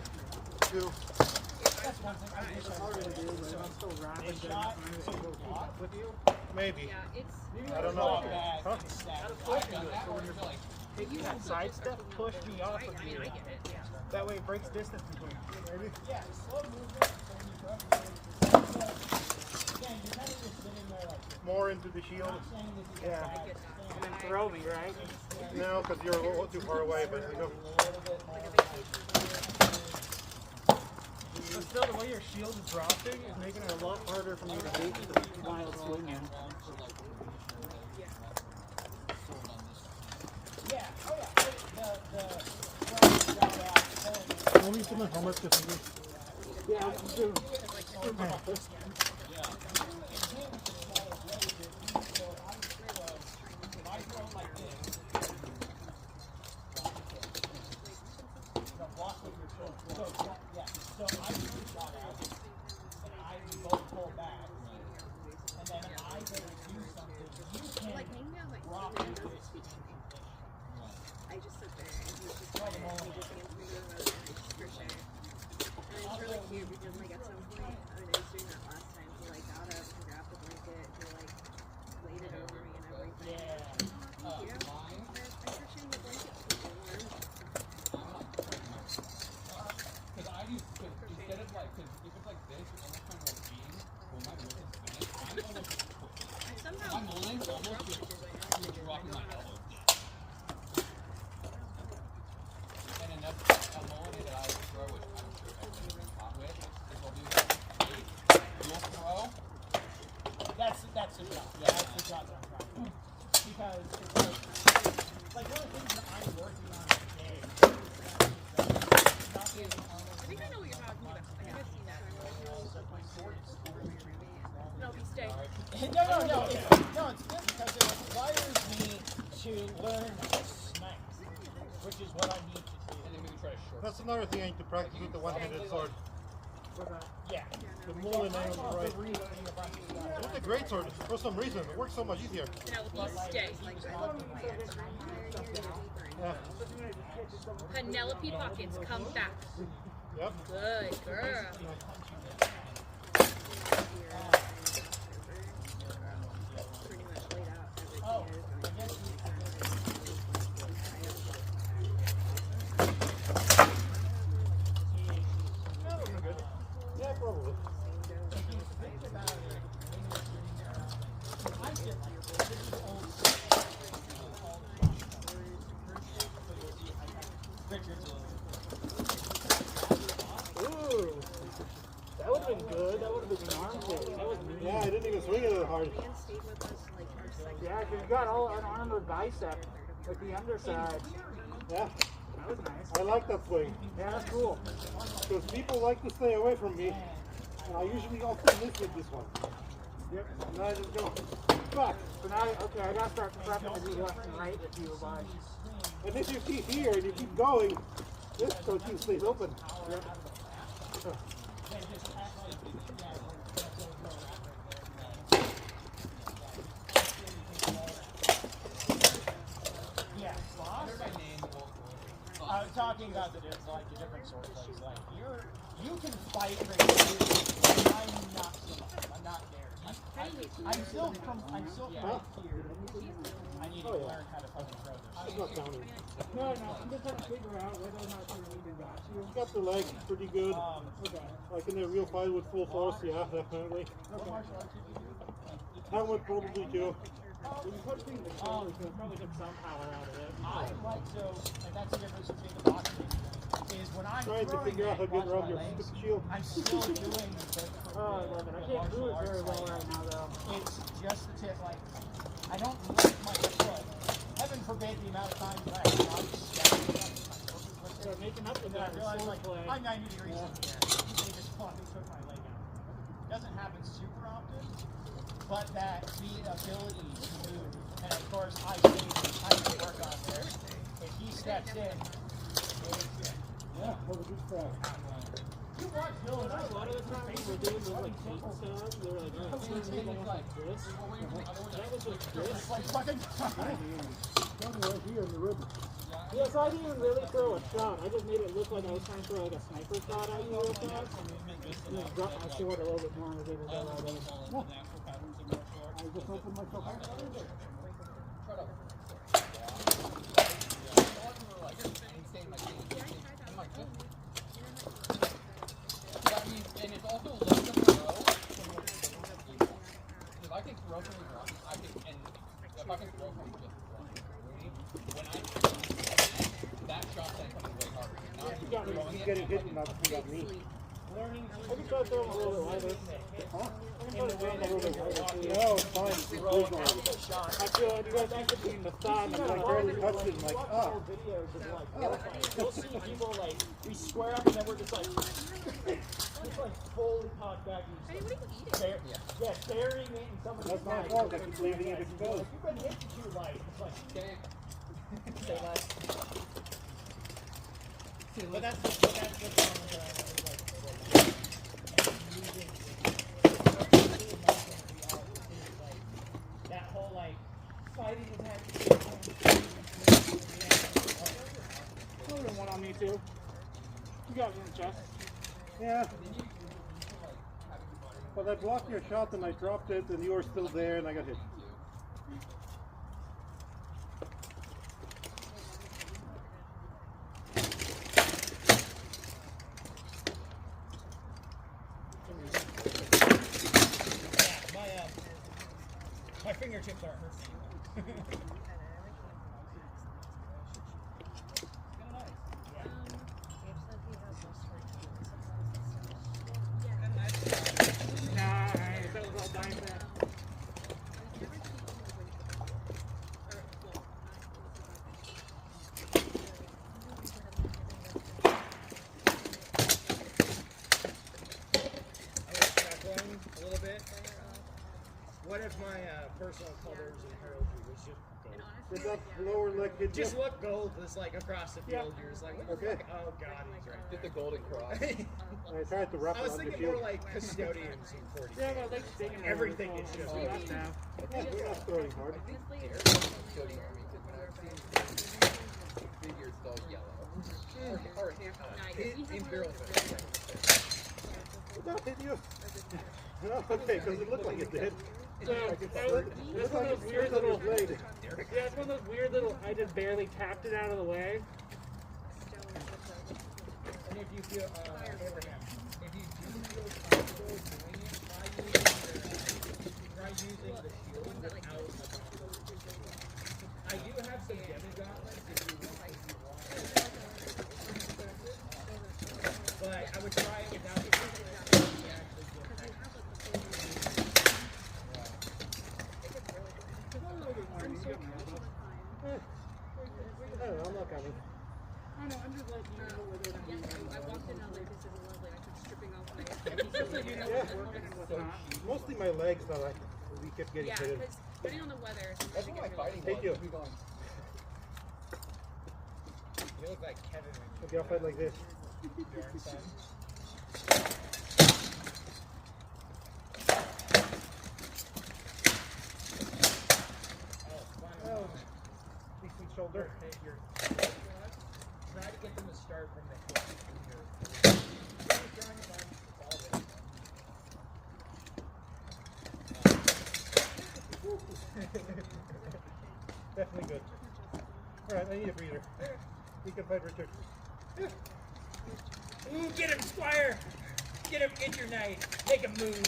2. that's one thing I wish I all would I'm gonna do is I'm still rapping This and shot, I'm so gonna go keep block. up with you. Maybe. Yeah, it's. I don't know. Bad, Huh? it's static. I've done that where you're like, Taking that side step pushed me off of I mean, you. I get it. Yeah. That way it breaks distance between you. Maybe. Yeah, slow movement, so when you drop it, again, you're kind of just sitting there like, More into the shield. not saying this is Yeah. a bad And thing. then throw me, right? No, because you're a little too far away, but I go. But still, the way your shield is dropping is making it a lot harder for me to hit the wild swinging. Yeah, oh yeah, the shot out, Let me put my helmet differently. Yeah, I'm doing. So I do the shot out, and I both pull back, and then I go to do something. You can Like maybe I was like, drop I into doesn't it. speak anything. I just sit there and he's just Try quiet. them all. He just hands me the remote and I just push it. And it's really cute because like at some point, I mean I was doing that last time, he like got up, he grabbed the blanket, he like laid it over me and everything. Yeah. Thank you. I'm pushing the blanket to keep it warm. because I use, cause instead of like, cause if it's like this, you're almost trying to like aim. Well, my wrist is finished. I'm almost, Somehow. my line's almost just dropping my elbow. And another ability that I throw, which I'm sure everyone's caught with, is I'll do a dual throw. That's the shot. Yeah, that's the shot that I'm trying to do. Because it's like one of the things that I'm working on today. I think I know what you're talking about. I think I've seen that. No, be stay. No, it's good because it requires me to learn to snipe, which is what I need to do. And then maybe try to short. That's another thing I need to practice with the one-handed sword. Yeah. The more than I on the right. With the great sword, for some reason, it works so much easier. Penelope, stay. Like I love my ex Yeah. Penelope Hawkins, come back. Yep. Good girl. pretty much laid out everything Oh, I was I guess Yeah, probably. Ooh. That would have been good. That would have been an arm pull. That was mean. Yeah, I didn't even swing it that hard. Dan stayed with us like our second. Yeah, because you got all an armored bicep with the underside. Yeah, That was nice. I like that swing. Yeah, that's cool. Because people like to stay away from me. And I usually often miss with this one. Yep. And I just go back. So now, okay, I gotta start prepping to do left and right with you, but And if you keep here and you keep going, this go-to stays open. yep. Yeah. Talking about the different sort of plays, like you can fight crazy, and I'm not so much. I'm not there. I'm still right here. I need to learn how to fucking throw this. It's not counting. No, I'm just trying to figure out whether or not you even got you. You got the leg pretty good. Okay. Like in a real fight with full force, yeah, definitely. Helmet probably too. When you put things in shoulders, you'll probably get some power out of it. I like and that's the difference between the boxing is when I'm Trying to throwing figure out how to it get around across your my legs, shield. I'm still doing the Oh, I love it. I can't do it very well right now, though. It's just the tip, like, I don't lift my foot. Heaven forbid the amount of times that I have stepped up, my foot is lifted So making up with that, I realized like I'm 90 degrees in the air. They just fucking took my leg out. Doesn't happen super often, but that the ability to move, and of course I stayed trying to work on there. If he steps in, Yeah, what was this for? you watch Dylan. A lot of the time when we're doing the like feet and stuff, they're like, oh, it's almost like this. That was like this. Like fucking Right here in the river. Yeah, so I didn't even really throw a shot. I just made it look like I was trying to throw like a sniper shot at you real fast. And then drop my sword a little bit more and was able to go right over. I just opened myself up. And it's also less of a row. If I can throw from the ground, I can, and if I can throw from just when that shot's then coming way harder. He's getting hit about me. I can try to throw him a little bit wider. Huh? I can try to throw him a little bit wider. No, it's fine. I feel like you guys actually in the thigh. I barely touched it. I'm like, oh. Videos of like, you'll see people like, we square up and then we're just like fully cocked back. Hey, what are you eating? Yeah, burying it in somebody's That's my thigh. fault. I keep leaving it exposed. You've been hit too light. It's like, say less. But that's the problem that whole like fighting is happening. Throw one on me too. You got me in the chest. Yeah. But I blocked your shot and I dropped it and you were still there and I got hit. My fingertips aren't hurting. Nice, that was all dying there. A little bit. What if my personal colors and heraldry was just gold? Did that lower leg hit you? Just what gold was like across the field. You're just like, what the fuck? Oh god, he's right. Did the golden cross. I tried to wrap I it was on your thinking more field. like custodians in 40. Yeah, my leg's sticking out. Everything is just We're not now. We're not throwing hard. Custodian army, because when I've seen figures, it's all yellow. Or imperial. Did that hit you? No, okay, because it looked like it did. So, it's one of those weird little, yeah, it's one of those weird little, I just barely tapped it out of the way. And if you feel, Abraham, if you do feel comfortable doing it, try using the shield without a I do have some demigoblins if you want. But I would try it without the shield. I don't know, I'm not coming. I don't know, I'm just letting you know where they're going to be. I walked in LA because it was lovely. I kept stripping off my Just so you know what's working and what's not. Mostly my legs that we kept getting yeah, hit. because depending on the weather, That's what my fighting Thank you. was. You look like Kevin when Okay, I'll fight like this. you're in sun. Oh, decent shoulder. Try to get them to start from the hip. Definitely good. Alright, I need a breather. You can fight Richard. Ooh, get him, Squire! Get him, get your knight. Make him move.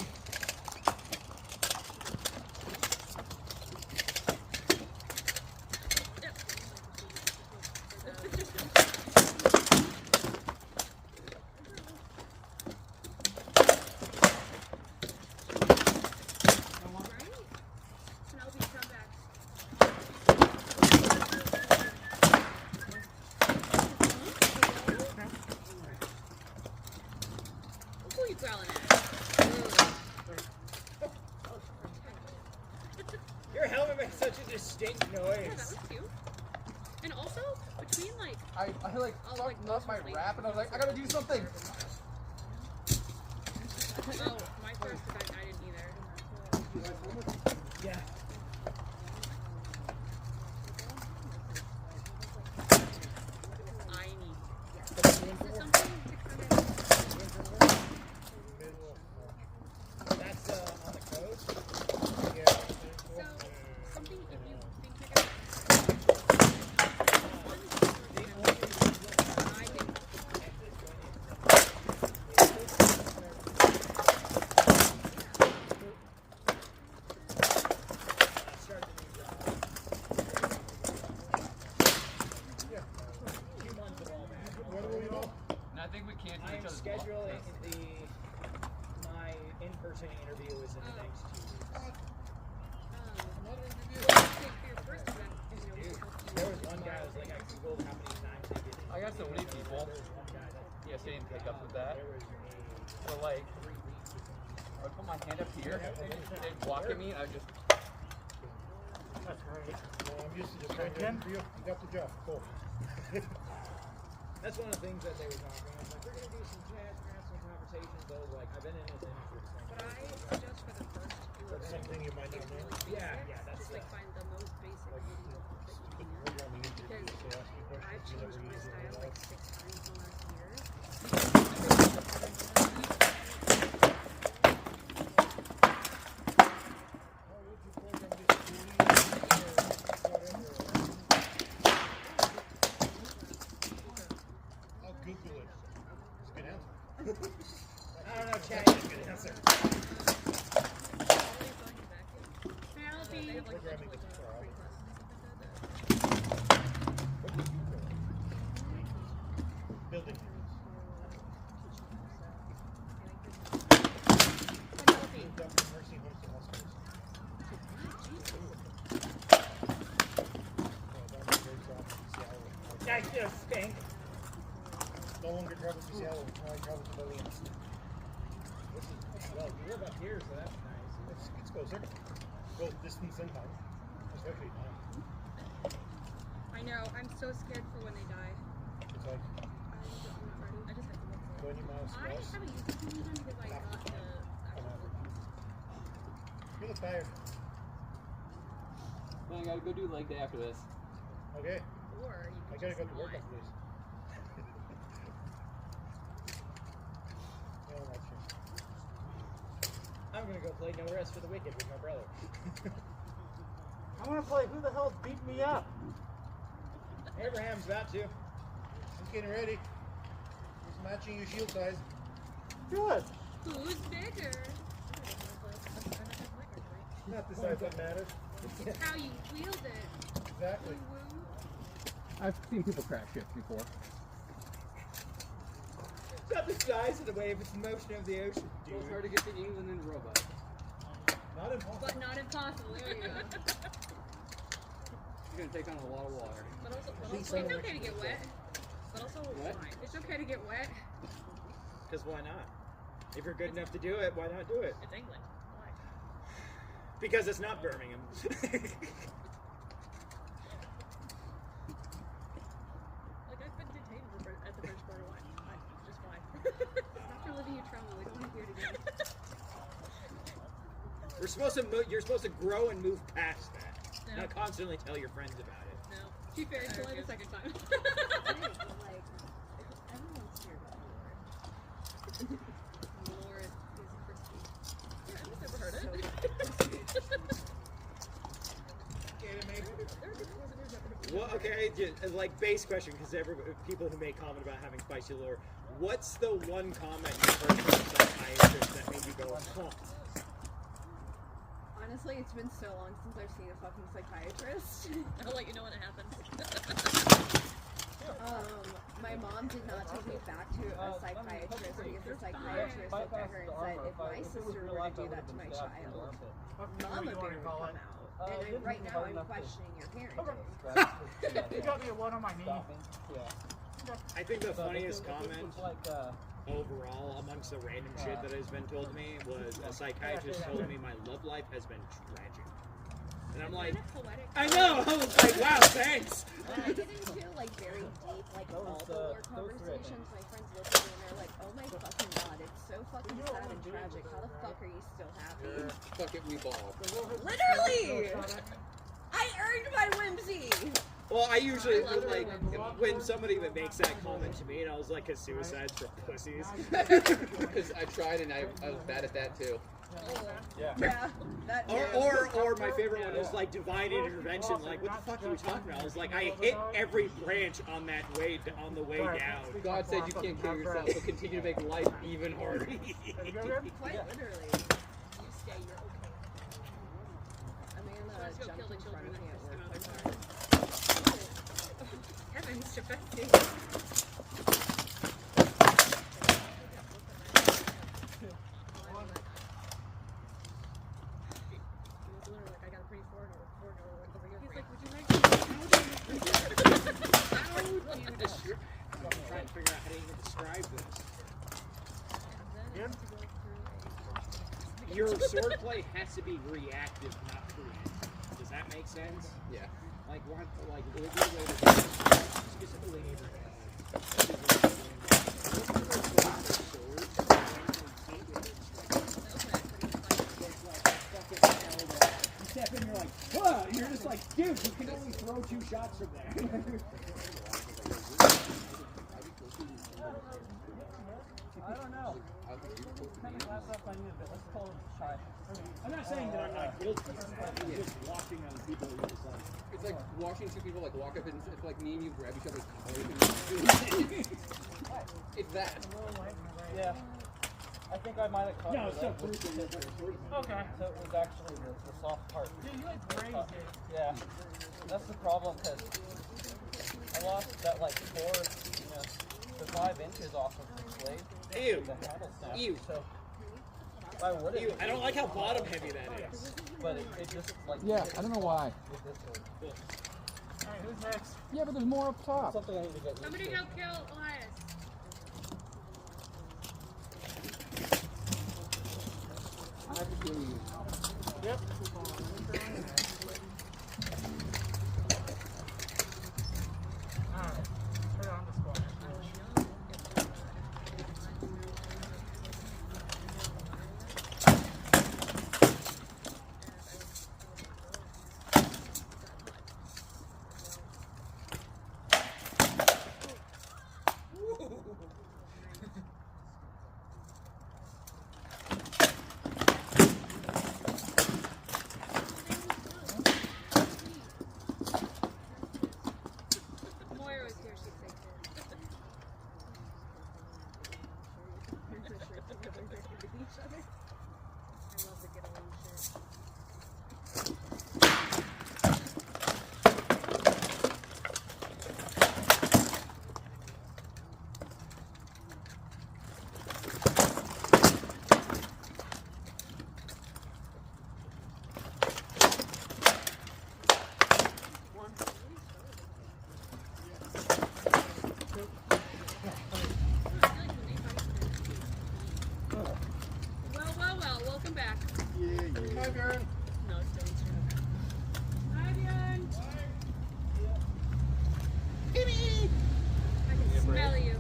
distinct Yeah, that noise. was cute. And also, between like, I like oh, fucked like up my mostly- rap and I was like, I gotta do something. Oh, my first event, I didn't either. Yeah. I need. Is there something to kind of? That's on the coast. So, something if you think you're gonna. I think. Start the new job. Yeah. 2 months of all that. What do we know? And I think we can't do I each am other's scheduling my in-person interview is in the next 2 weeks. Another interview. For your first event, you know, Dude, to help you. there was one guy who was like, I googled how many times they did it. I got so many people. There was one guy that Yeah, so you didn't pick up with that. there was So like, I would put my hand up here, they'd walk at me, and I would just. That's great. Well, I'm used to just right there. You got the job. Cool. That's one of the things that they were talking. I was like, we're gonna do some chats, we're gonna have some conversations. I was like, I've been in this industry for 20 But I years. suggest for the first few That's events, something you might not know. really basic, Yeah, that's just like find the most basic video that you can. Programming interviews, they ask you I've questions you changed never my use in style real like life. 6 times in the last year. How would you program this tool or whatever? I'll Google it. It's a good answer. I don't know, chat. That's a good answer. Penelope. Programming is building units. Penelope. Moved up from nursing homes to hospitals. I just stink. No longer travel to Seattle. Now I travel to Berlin. Well, you live up here, so that's nice. It's closer. Both distance and time. Especially time. I know. I'm so scared for when they die. It's like I'm not ready. I just have to look for it. 20 miles I less. haven't used it in because I got the actual. You look tired. Then I gotta go do leg day after this. Okay. Or you I can gotta go just to work not. after this. Yeah, that's true. I'm gonna go play No Rest for the Wicked with my brother. I want to play Who the Hell's Beat Me Up? Abraham's about to. He's getting ready. He's matching your shield size. Good. Who's bigger? Not the size that matters. It's how you wield it. Exactly. Woo-woo. I've seen people crash ships before. It's not the size of the wave, it's the motion of the ocean, dude. It's hard to get to England in a robot. Not impossible. But not impossible. There you go. You're gonna take on a lot of water. But also, Please it's don't okay to get wet. But also, What? fine. It's okay to get wet. Because why not? If you're good enough to do it, why not do it? It's England. Why? Because it's not Birmingham. Like, I've been detained at the British border. Why? Just why? After living in trauma, we don't want to hear it again. We're supposed to you're supposed to grow and move past that. No. Not constantly tell your friends about it. No. To be fair, it's only the second time. Right, but like, everyone's scared about Lord is crispy. Yeah, I've just never heard it. Well, okay, just, like base question, because people who make comment about having spicy lore, what's the one comment you've heard from a psychiatrist that made you go, huh? Honestly, it's been so long since I've seen a fucking psychiatrist. I'll let you know when it happens. My mom did not take me back to a psychiatrist because the psychiatrist looked at her and said, if my sister were to do that to my child, mama bear would come out. And right now I'm questioning your parenting. You got me a one on my knee. I think the funniest comment overall amongst the random shit that has been told to me was a psychiatrist told me my love life has been tragic. And I'm like, Kind of poetic. I know. I was like, wow, thanks. When I get into like very deep, like all the war conversations, my friends look at me and they're like, "Oh my fucking god, it's so fucking sad and tragic. How the fuck are you still happy?" Fuck it, we ball. Literally, I earned my whimsy. Well, I usually like when somebody that makes that comment to me, and I was like, "Cause suicide's for pussies." Because I tried and I was bad at that too. Yeah. Yeah. That, Or my favorite one is like divine intervention. Like, what the fuck are you talking about? I was like, I hit every branch on that way on the way down. God said you can't kill yourself, so continue to make life even harder. Quite literally. You stay, you're okay. Amanda Let's go kill jumped the in children front of me and at push work them one time. Heavens to Betsy. I got a pretty foreigner over here. He's like, would you like to I'm trying to figure out how to even describe this. Your swordplay has to be reactive, not preemptive. Does that make sense? Yeah. Like what? Like would be a way to specifically. You step in, you're like, whoa! You're just like, dude, you can only throw 2 shots from there. I don't know. Kind of glass up, I knew, but let's call it a try. I'm not saying that I'm not guilty of that. I'm just watching on people who just like. It's like watching 2 people like walk up and it's like me and you grab each other's collar. It's that. Yeah. I think I might have caught No, it. it's still Okay. So it was actually the soft part. Dude, you like crazy. Yeah. That's the problem, because I lost that like 4 to 5 inches off of the blade. Ew. The handle snap. Ew. So I would have. Ew. I don't like how bottom heavy that is. But it just like. Yeah, I don't know why. With this one. Alright, who's next? Yeah, but there's more up top. Something I need to get used Somebody to. go kill Elias. Yep. Alright, put it on the squad. Moira was here, she'd say too. I love the get along shirt. Well, welcome back. Yeah, yeah. Hi, Baron. No, it's still Easter. Hi, Bjorn. I can smell you.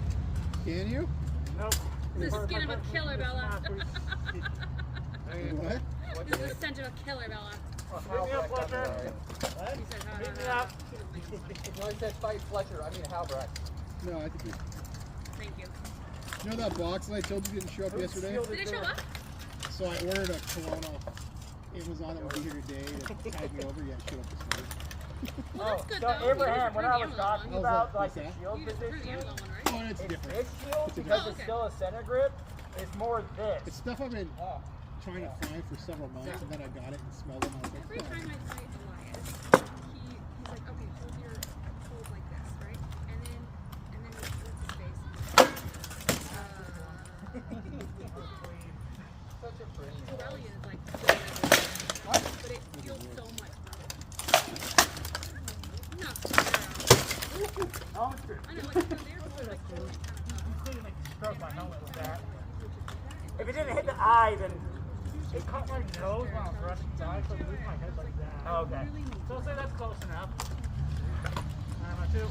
Can you? Nope. This is the skin of a killer, Bella. What? This is the scent of a killer, Bella. Pick me up, Fletcher. He said, ha, Pick me ha, ha. up. No, I said fight Fletcher. I mean Halbrecht. No, I think you. Thank you. You know that box that I told you didn't show up yesterday? Did it show up? So I ordered a Corona. Amazon that will be here today to tide me over. Yeah, it showed up this morning. Well, that's good, So though. Abraham, when I was You talking How's about that? like What's the that? shield just approved the position, Amazon one, right? Oh, and it's it's different. this shield It's a because different- it's still a center grip. It's more this. It's stuff I've been Oh. trying to find for several months, and then I got it and smelled it. And I was like, Every oh. time I fight Elias, he's like, okay, hold like this, right? And then what's his face? Such a pretty. Corellian is like, but it feels so much better. Not Oh, it's good. I know, like, they're both like totally kind of You couldn't make me stroke my helmet with that. If it didn't hit the eye, then It caught my nose when I was rushing by, so I moved my head like that. Oh, okay. So I'll say that's close enough. Number 2.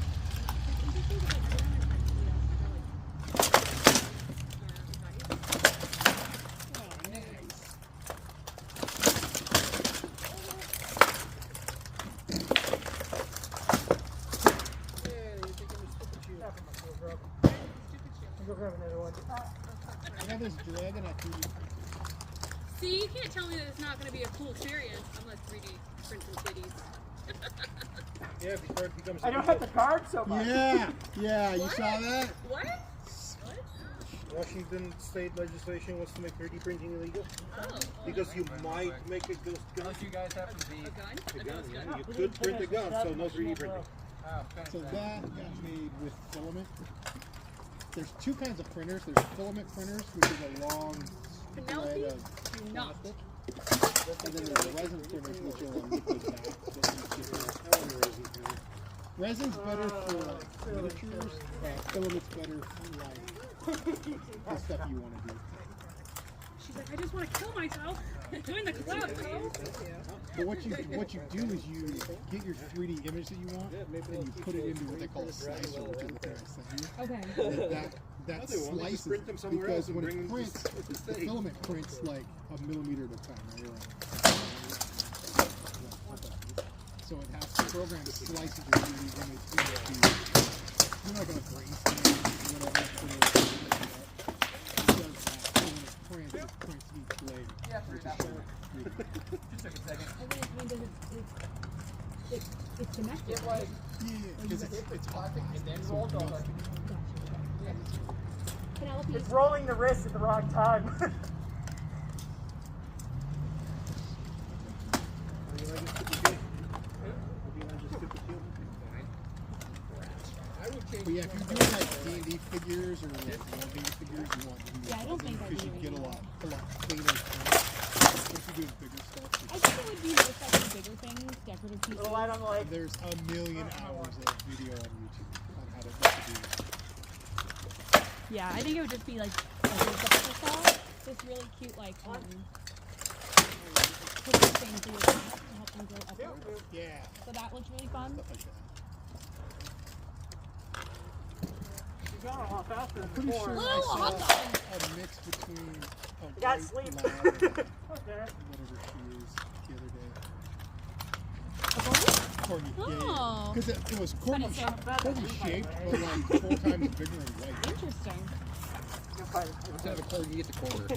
Go grab another one. I got this dragon at 3D. See, you can't tell me that it's not going to be a cool experience unless 3D print some titties. Yeah, before it becomes. I don't have the card so much. Yeah, yeah, you saw that? What? Washington state legislation wants to make 3D printing illegal Oh. because you might make a ghost gun. Unless you guys happen to be. A gun? A gun, yeah. You could print a gun, so no 3D printing. So that got made with filament. There's two kinds of printers. There's filament printers, which is a long thread of Not. plastic. And then there's resin printers, which are a liquid back. Resin's better for like miniatures. Filament's better for like the stuff you want to do. She's like, I just want to kill myself. Join the club, bro. But what you do is you get your 3D image that you want, and you put it into what they call a slicer, which is the thing I sent you. Okay. That slices, because when it prints, the filament prints like a millimeter at a time, right? So it has to program slices your 3D image into, you know, like a brain scan or whatever. It prints each layer. Yeah, Which is that way. Just took a second. It's connected. It like, Yeah, because it's plastic and then rolled over. Penelope. It's rolling the wrist at the wrong time. But yeah, if you're doing like D&D figures or like D&D figures, you want to do Yeah, I don't think because you I'd get do a lot cleaner. If you're doing bigger stuff, I think it would be most like the bigger things, decorative pieces. Little light on the lake. there's a million hours of video on YouTube on how to do it. Yeah, I think it would just be like this really cute like cookie things that you to help them grow upwards. Yeah, So that looks really fun. stuff like that. You're going a lot faster than Pretty before. sure Whoa, I hot saw dog! a mix between a You got white sleep. lab and Okay. whatever she is the other day. A Corgi, Oh. because it was corgi shaped, but like 4 times bigger and white. Interesting. Let's have a corgi at the corner.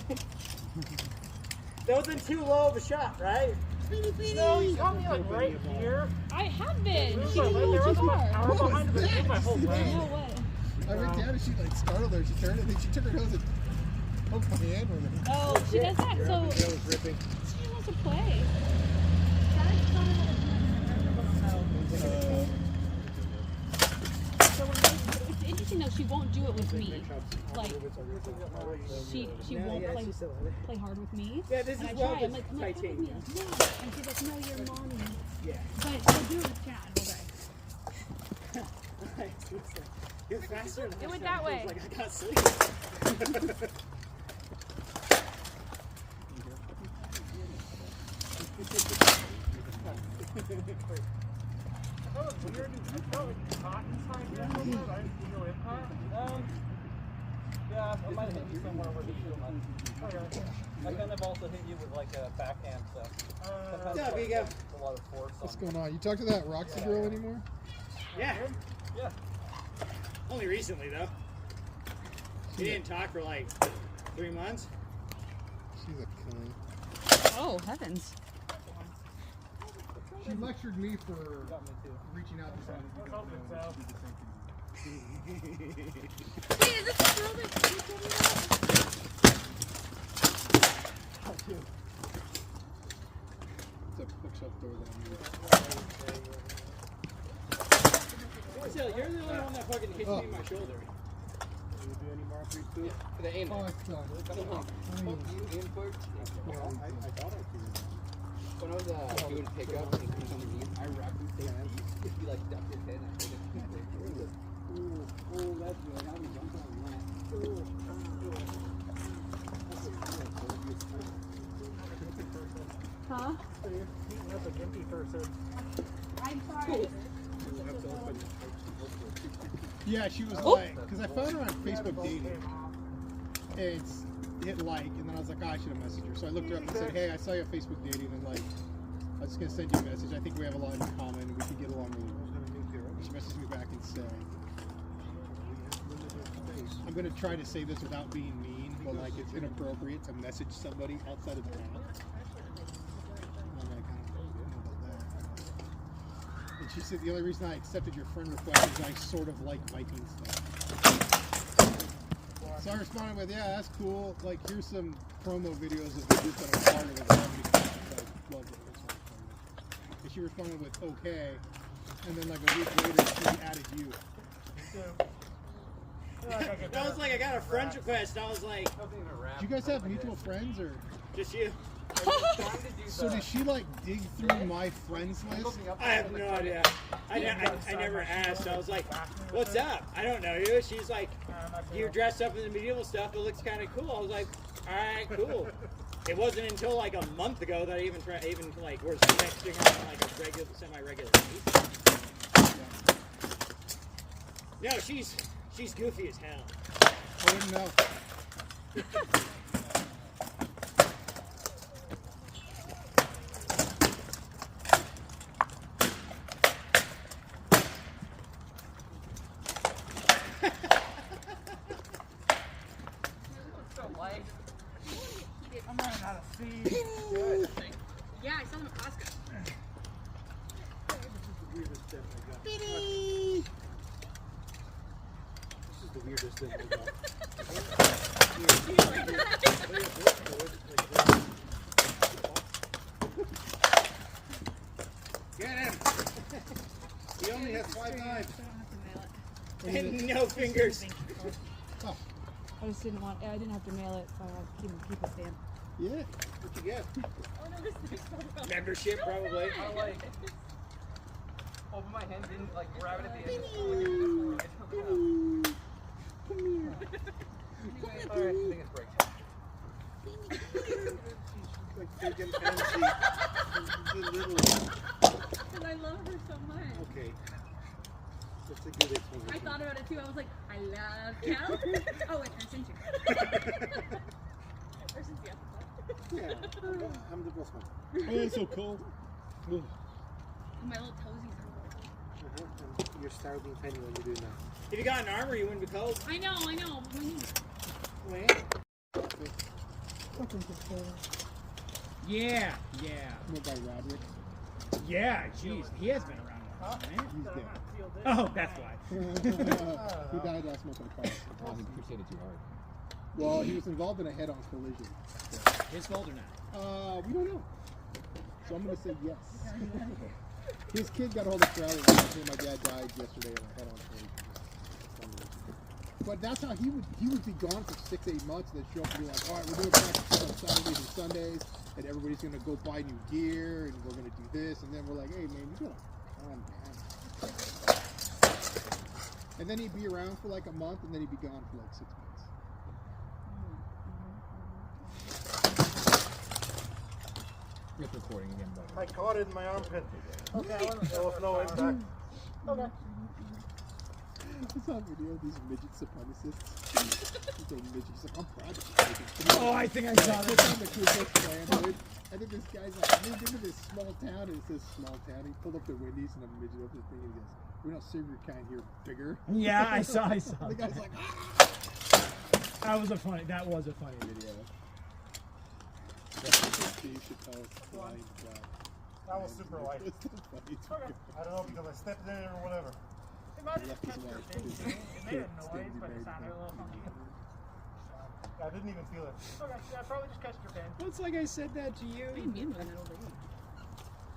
That wasn't too low of a shot, right? No, you caught me like right here. I have been. Move She my didn't leg. go There too wasn't much far. power behind it, but it moved my whole See leg. that? No way. I went down and she like startled her. She turned and then she took her nose and poked my hand with it. Oh, she does that. So That was ripping. she wants to play. So it's interesting though. She won't do it with me. Like she won't play hard with me. Yeah, this And is I well try. I'm like, come with me. titanium. Like, no. And she's like, no, you're mommy. Yeah. But she'll do it with Chad all day. It's faster than Do it that way. Like I got sleep. That was weird. I felt like caught inside here a little bit. I didn't feel impact. Yeah, I might have hit you somewhere where you feel much. Oh, yeah. I kind of also hit you with like a backhand stuff. Sometimes Yeah, like, there you go. a lot of force What's on going on? You talk to that Roxy girl anymore? Yeah. Yeah. Only recently though. We didn't talk for like 3 months. She's a cunt. Oh heavens! She lectured me for Got me too. reaching out to someone that you don't know. Let's and she did the same thing. Hey, is this the girl that you told me about? It's a bookshelf door that I'm using. Marcel, you're the only one that fucking hit me in my shoulder. Can we do any more free food? For the aim. Oh, it's done. Come on. Fuck you, input. I thought I could. When I was doing pickup and he was underneath, I wrapped him so deep. If he like ducked his head and I took it. Oh, that's good. I'll be jumping on that. Huh? So you're beating up a gimpy person. I'm sorry. Yeah, she was Oh. like, because I found her on Facebook dating, and hit like, and then I was like, oh, I should have messaged her. So I looked her up and said, hey, I saw you on Facebook dating, and like, I was just gonna send you a message. I think we have a lot in common, and we can get along really well. She messaged me back and said, I'm gonna try to say this without being mean, but like it's inappropriate to message somebody outside of the app. And I'm like, I don't know about that. And she said the only reason I accepted your friend request is I sort of like Viking stuff. So I responded with, yeah, that's cool. Like, here's some promo videos of the group that I'm part of. I love it. And she responded with, okay. And then like a week later, she added you. I was like, I got a friend request. I was like, Do you guys have mutual friends or? just you. So did she like dig through my friends list? I have no idea. I never asked. I was like, what's up? I don't know you. She's like, you're dressed up in the medieval stuff. It looks kind of cool. I was like, all right, cool. It wasn't until like a month ago that I even like was texting her on like a regular, semi-regular basis. No, she's goofy as hell. I wouldn't know. I'm running out of feed. Yeah, I saw them at Costco. This is the weirdest thing I got. Get him! He only has 5 knives. And no fingers. Oh, I just didn't want. I didn't have to mail it, so I keep a stamp. yeah. What you get? Membership, probably. I like open my hand, didn't like grab it at the end. Alright, I think it's break time. Like big and fancy. The little. Because I love her so much. Okay. That's a good explanation. I thought about it too. I was like, I love cows. Oh, wait, there's Cynthia. There's Cynthia. Yeah. I'm the best one. Oh, it's so cold. Ugh. My little toesies are cold. And you're starving penny when you do that. If you got an armor, you wouldn't be cold. I know. Wait. Yeah. Made by Roderick. Yeah, jeez. He has been around a while, man. He's dead. Oh, that's why. He died last month in a car accident. Appreciate it too hard. Well, he was involved in a head-on collision. His fault or not? We don't know. So I'm going to say yes. His kid got a hold of Crowley and said my dad died yesterday in a head-on collision. But that's how he would be gone for 6-8 months and then show up and be like, all right, we're doing practice on Saturdays and Sundays and everybody's going to go buy new gear and we're going to do this. And then we're like, hey, man, you got to calm down. And then he'd be around for like a month and then he'd be gone for like 6 months. It's recording again, but I caught it in my armpit. Okay. There was no impact. Okay. I saw a video of these midget supremacists. He's a midget. He's like, I'm proud of you. Oh, I think I saw It's this. on the Ku Klux Klan, dude. And then this guy's like, moved into this small town, and it says small town. He pulled up the Wendy's and a midget opened his thing and he goes, we don't serve your kind here, bigger. Yeah, I saw The guy's that. like, That was a funny video. Steve Chappelle's flying flag. That was super light. It's so funny. It's good. I don't know because I stepped in it or whatever. It might have just touched your fin too. It made a noise, but it sounded a little funky. I didn't even feel it. Okay, yeah, I probably just touched your fin. It's like I said that to you.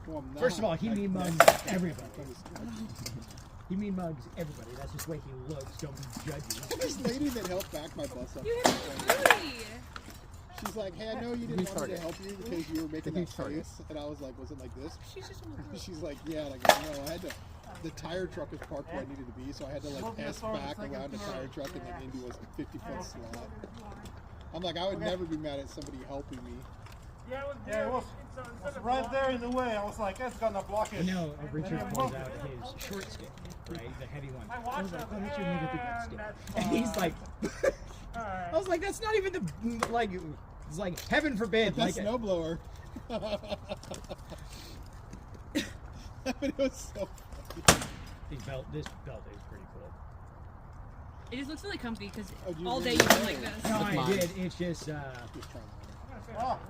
Well, I'm not. First of all, he I- mean mugs I- everybody. I was- He mean mugs everybody. That's just the way he looks. Don't be judgy. This lady that helped back my bus up. You hit the booty. She's like, hey, I know you didn't want me to help you because you were making that face. And I was like, was it like this? She's just a little girl. She's like, yeah. Like, no, I had to. The tire truck is parked where I needed to be, so I had to like S back around the tire truck and then into a 50-foot slot. I'm like, I would never be mad at somebody helping me. Yeah, it was. Yeah, it was. right there in the way. I was like, that's gonna block it. No, Richard pulls out his short stick, right? The heavy one. I was like, oh, that's your mega big stick. And he's like, I was like, that's not even the, like, it's like, heaven forbid. That Like snowblower. It was so funny. This belt is pretty cool. It just looks really comfy because you all day really you've been like this. No, I did. It's just,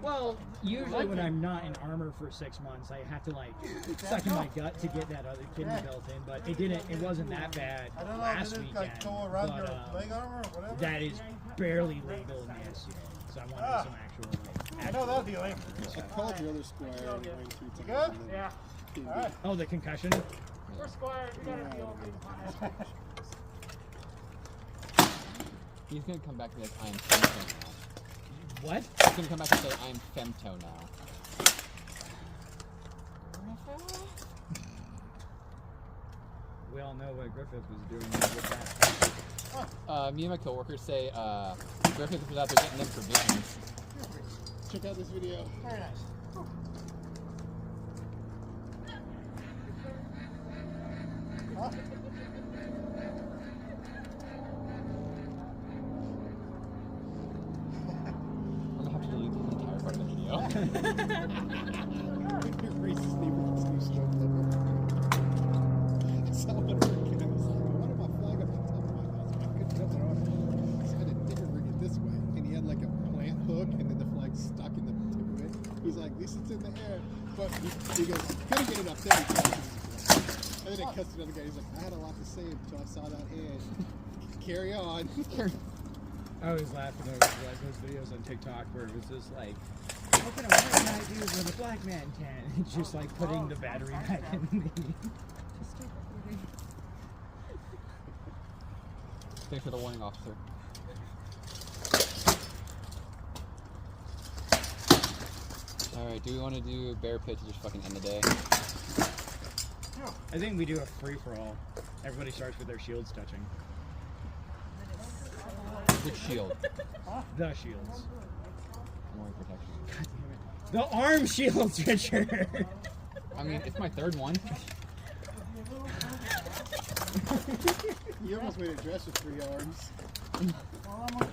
well, usually when I'm not in armor for 6 months, I have to like suck in my gut to get that other kidney belt in. But it wasn't that bad last weekend. But that is barely legal in the SCA, so I wanted some actual. I know that feeling. I called your other squire and it went through Good? time. Yeah. All right. Oh, the concussion. We're squire. We gotta deal with it. He's gonna come back and be like, I am femto now. What? He's gonna come back and say, I am femto now. We all know what Griffith was doing with that. Me and my coworkers say Griffith was out there getting them provisions. Check out this video. Very nice. Huh? I'm gonna have to delete the entire part of the video. Your racist neighborhood Steve Stroke lover. Someone freaking out. Was like, why did my flag up on top of my house? I couldn't get it on. So I had to digger rig it this way. And he had like a plant hook and then the flag stuck in the tip of it. He's like, at least it's in the air. But he goes, couldn't get it up there. And then it cuts to another guy. He's like, I had a lot to say until I saw that hand. Carry on. I was laughing over like those videos on TikTok where it was just like, what can a white guy do when a black man can? It's just like putting the battery back in the Thanks for the warning, officer. Alright, do we want to do bear pit to just fucking end the day? I think we do a free-for-all. Everybody starts with their shields touching. Which shield? The shields. I'm wearing protection. God damn it. The arm shields, Richard! I mean, it's my third one. You almost made a dress with 3 arms.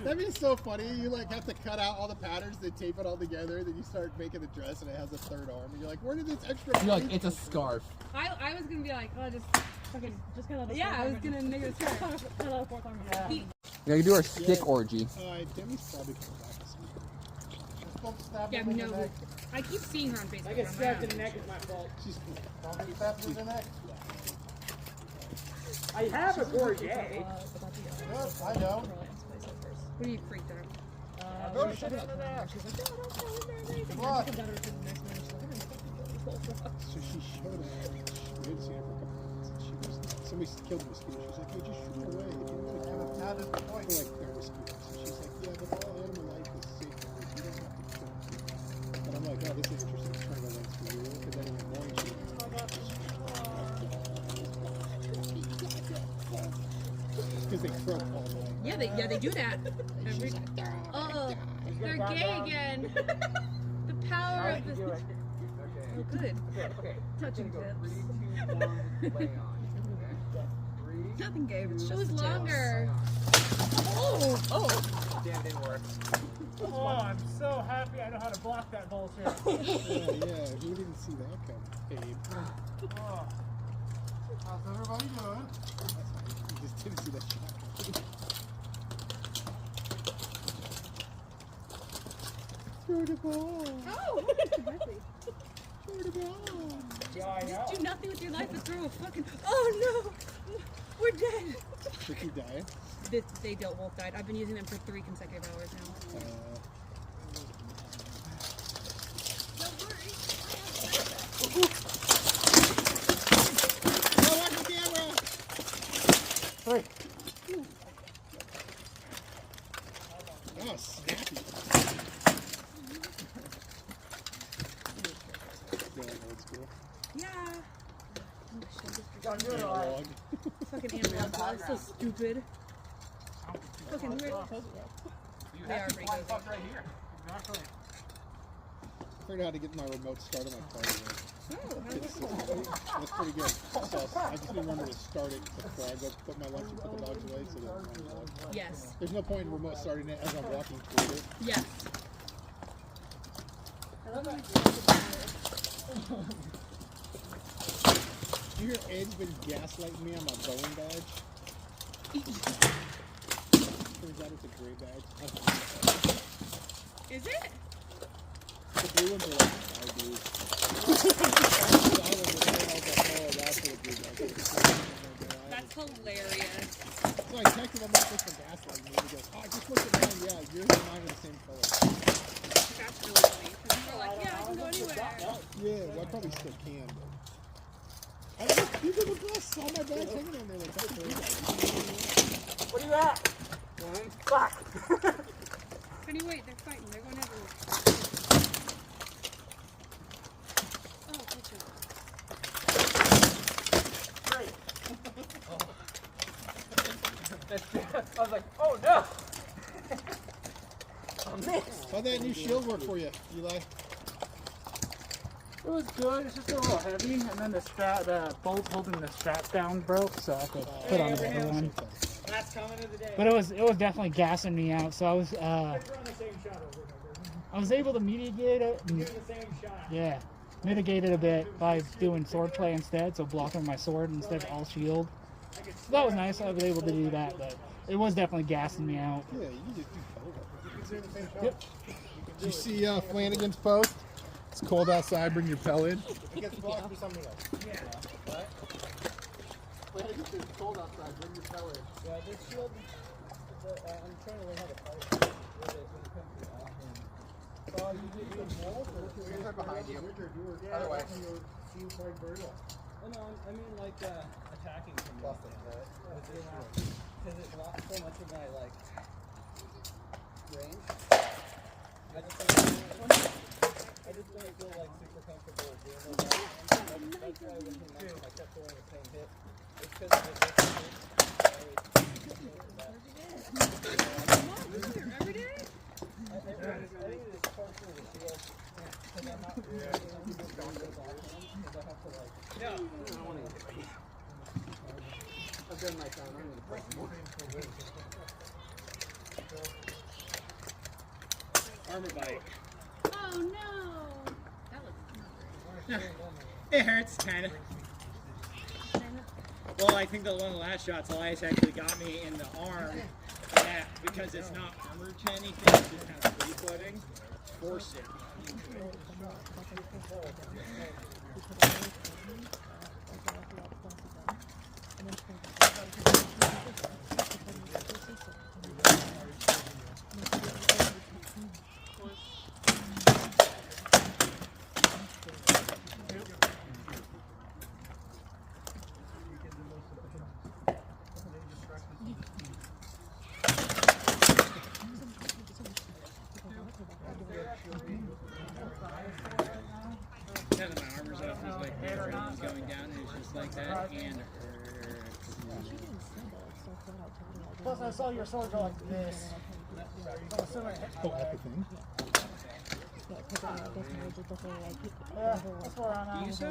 That'd be so funny. You like have to cut out all the patterns, then tape it all together, then you start making the dress and it has a 3rd arm. And you're like, where did this extra You're like, it's a scarf. I was gonna be like, oh, just Fucking, just cut out the yeah, I was gonna make it a scarf. cut out the 4th arm. Yeah. He- Yeah, you do our stick orgy. Demi's probably coming back this week. Don't stab Yeah, him in the no. neck. I keep seeing her on Facebook. I get I'm stabbed like, in the neck is my fault. She's Don't get stabbed in the neck. I have a gorget. Good, I know. what are you freaked out? Throw shit into there. She's like, no, don't tell him anything. What? And she comes out of her to the next minute. She's like, I'm gonna fucking So she showed him. We hadn't seen her for a couple months. And she was, somebody killed a mosquito. She's like, hey, just shoot it away. If you want to kill it, That is the point. like they're mosquitoes. And she's like, yeah, but all animal life is safe. You don't have to kill them. And I'm like, oh, this is interesting. It's trying to lens for you. And then in the morning, she because they croak all night. Yeah, they do that. Every, oh, they're gay again. The power of this. Oh, good. Okay. Touching tips. 3, 2, 1, lay on. Okay. 3. Nothing gay. It's Two, just one, longer. lay on. Oh. Damn, didn't work. Oh, I'm so happy I know how to block that bullshit. Yeah, who didn't see that coming, Abe? Oh. How's everybody doing? You just didn't see that shot. Throw the ball. Oh. Throw the ball. Yeah, I know. Just do nothing with your life but throw a fucking. Oh no. We're dead. Did he die? They both died. I've been using them for 3 consecutive hours now. Oh, watch the camera! Hey. Oh, snappy. Yeah, old school. Yeah. Don't do it all right. Analog. Fucking animals. That's so stupid. Fucking weird. You They have are to pretty find good. fuck right here. Exactly. figured out how to get my remote start on my car today. Oh, That's pretty good. So I just need to remember to start it before I go put my lunch and put the dogs away. So that yes. there's no point in remote starting it as I'm walking through it. Yes. You hear Ed's been gaslighting me on my Boeing badge? Turns out it's a gray badge. Is it? The blue ones are like 5 days. That's hilarious. So I texted him about this for gaslighting me. He goes, oh, I just looked at mine. Yeah, yours and mine are the same color. That's really funny. Because you were like, yeah, I can go anywhere. Yeah, well, I probably still can, but. I just, these are the best. All my bags hanging on there like that. What are you at? Fuck. Honey, wait, they're fighting. They're going everywhere. Oh, good job. Great. I was like, oh no. I missed. How'd that new shield work for you, Eli? It was good. It's just a little heavy, and then the bolt holding the strap down broke, so I could put on another one. Last comment of the day. But it was definitely gassing me out. So I was We're on the same shot over and over. I was able to mitigate it. And, Doing the same shot. yeah, mitigate it a bit by doing sword play instead. So blocking my sword instead of all shield. So that was nice. I was able to do that, but it was definitely gassing me out. Yeah, you can just do pellet. Yep. Did you see Flanagan's post? It's cold outside, bring your pellet in. It gets blocked for something else. Yeah. What? Flanagan's it's cold outside, bring your pellet in. Yeah, this shield, I'm trying to learn how to fight with it when it comes to offense. So you did even more? They're behind you. Other way. Oh no, I mean like attacking from nothing, right? Because it blocks so much of my like range. I just don't feel like super comfortable doing those actions. That's why when he mentioned I kept throwing the same hit. It's because of the Every day? I think it is partially the shield. Because I'm not really doing those actions. Because I have to like. No. I don't want to eat. I've done my time. I'm going to break more. Armor bite. Oh no! That looks not It hurts, kind of. Well, I think the one of the last shots, Elias actually got me in the arm. Yeah, because it's not armored to anything, it's just kind of free floating. Force it. None of my armor's up. It's like the adrenaline's going down and it's just like that and it hurts. Plus, I saw your sword go like this. I'm assuming it hit my leg. Yeah, that's where I'm at. You so?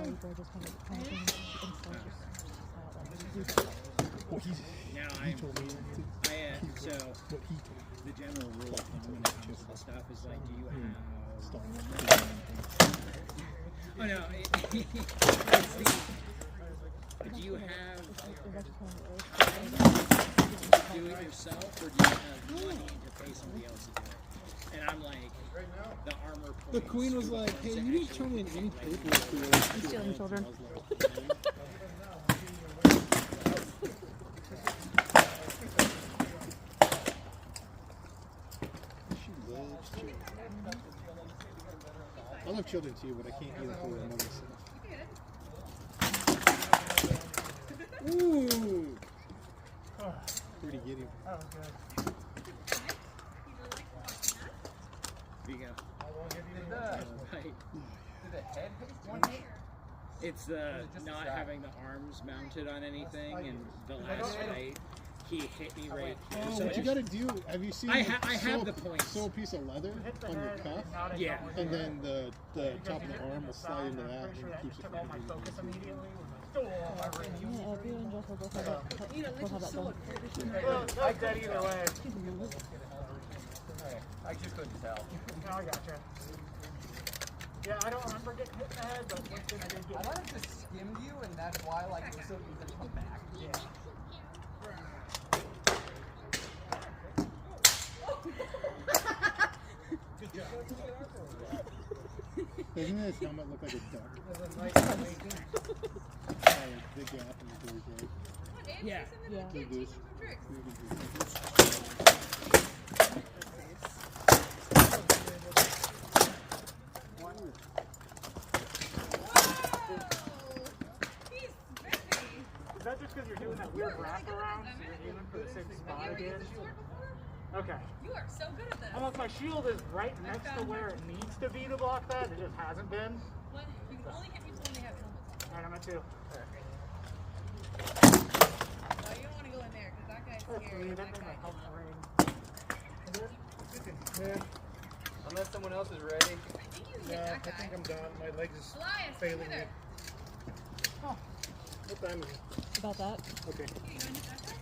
Now so the general rule of thumb when it comes to this stuff is like, do you have oh no, it's the, do you have do it yourself or do you have money to pay somebody else to do it? And I'm like, the armor points. The queen was like, hey, you didn't turn in any paperwork for your stealing children. I love children too, but I can't either for them myself. Ooh! Pretty giddy. That was good. Here you go. I won't give you the Right. Did the head hit one hit? It's not having the arms mounted on anything and the last fight. he hit me right here. Oh, So what you gotta do, have you seen I like, have the points. sew a piece of leather on your cuff? Yeah. And then the top of the arm will slide into that and it keeps it from hitting you. Yeah, if you and Josh will both have that, both have that done. Like that either way. I just couldn't tell. No, I gotcha. Yeah, I don't remember getting hit in the head, but one thing I did get. I might have just skimmed you, and that's why like it was so easy to come back. Yeah. Doesn't his helmet look like a duck? Big gap in the doors, right? Yeah. Yeah. Big goose. Is that just because you're doing that weird wraparound, so you're aiming for the same spot again? Okay. You are so good at this. Almost my shield is right next to where it needs to be to block that. It just hasn't been. What? You can only hit people when they have helmets on. Alright, I'm at 2. No, you don't want to go in there because that guy's scary. That That thing guy might help is the ring. Unless someone else is ready. I think you hit that guy. I'm done. My legs is Elias, failing over me. there. What time is it? About that. Okay. You gonna hit that guy?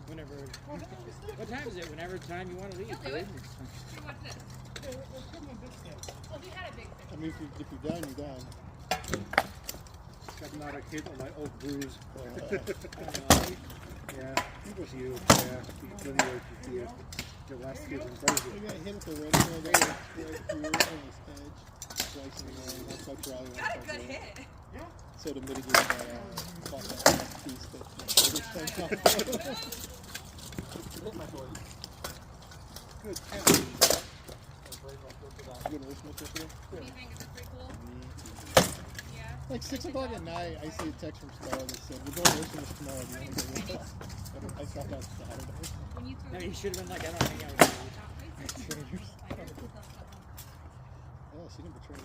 Whenever. What time is it? Whenever time you want to leave, He'll do it. dude. Here, watch this. Oh, he had a big fish. I mean, if you're done, you're done. I'm not a kid on my old bruise. Yeah, it was you. Yeah, the last kid in You Brazil. got hit with the red arrow there, right through on his edge, slicing it around. That's why Charlie went Got a back good there. hit. So to mitigate that, fought that last piece that Good catch. You gonna listen to this today? What do you think? Is this pretty cool? Yeah. Like 6 o'clock at night, I see a text from Star that said, we're going to listen to this tomorrow. Do you want to go with us? I saw that Saturday. When you threw No, you should have been like, I don't hang out with you. Yeah, she didn't betray me.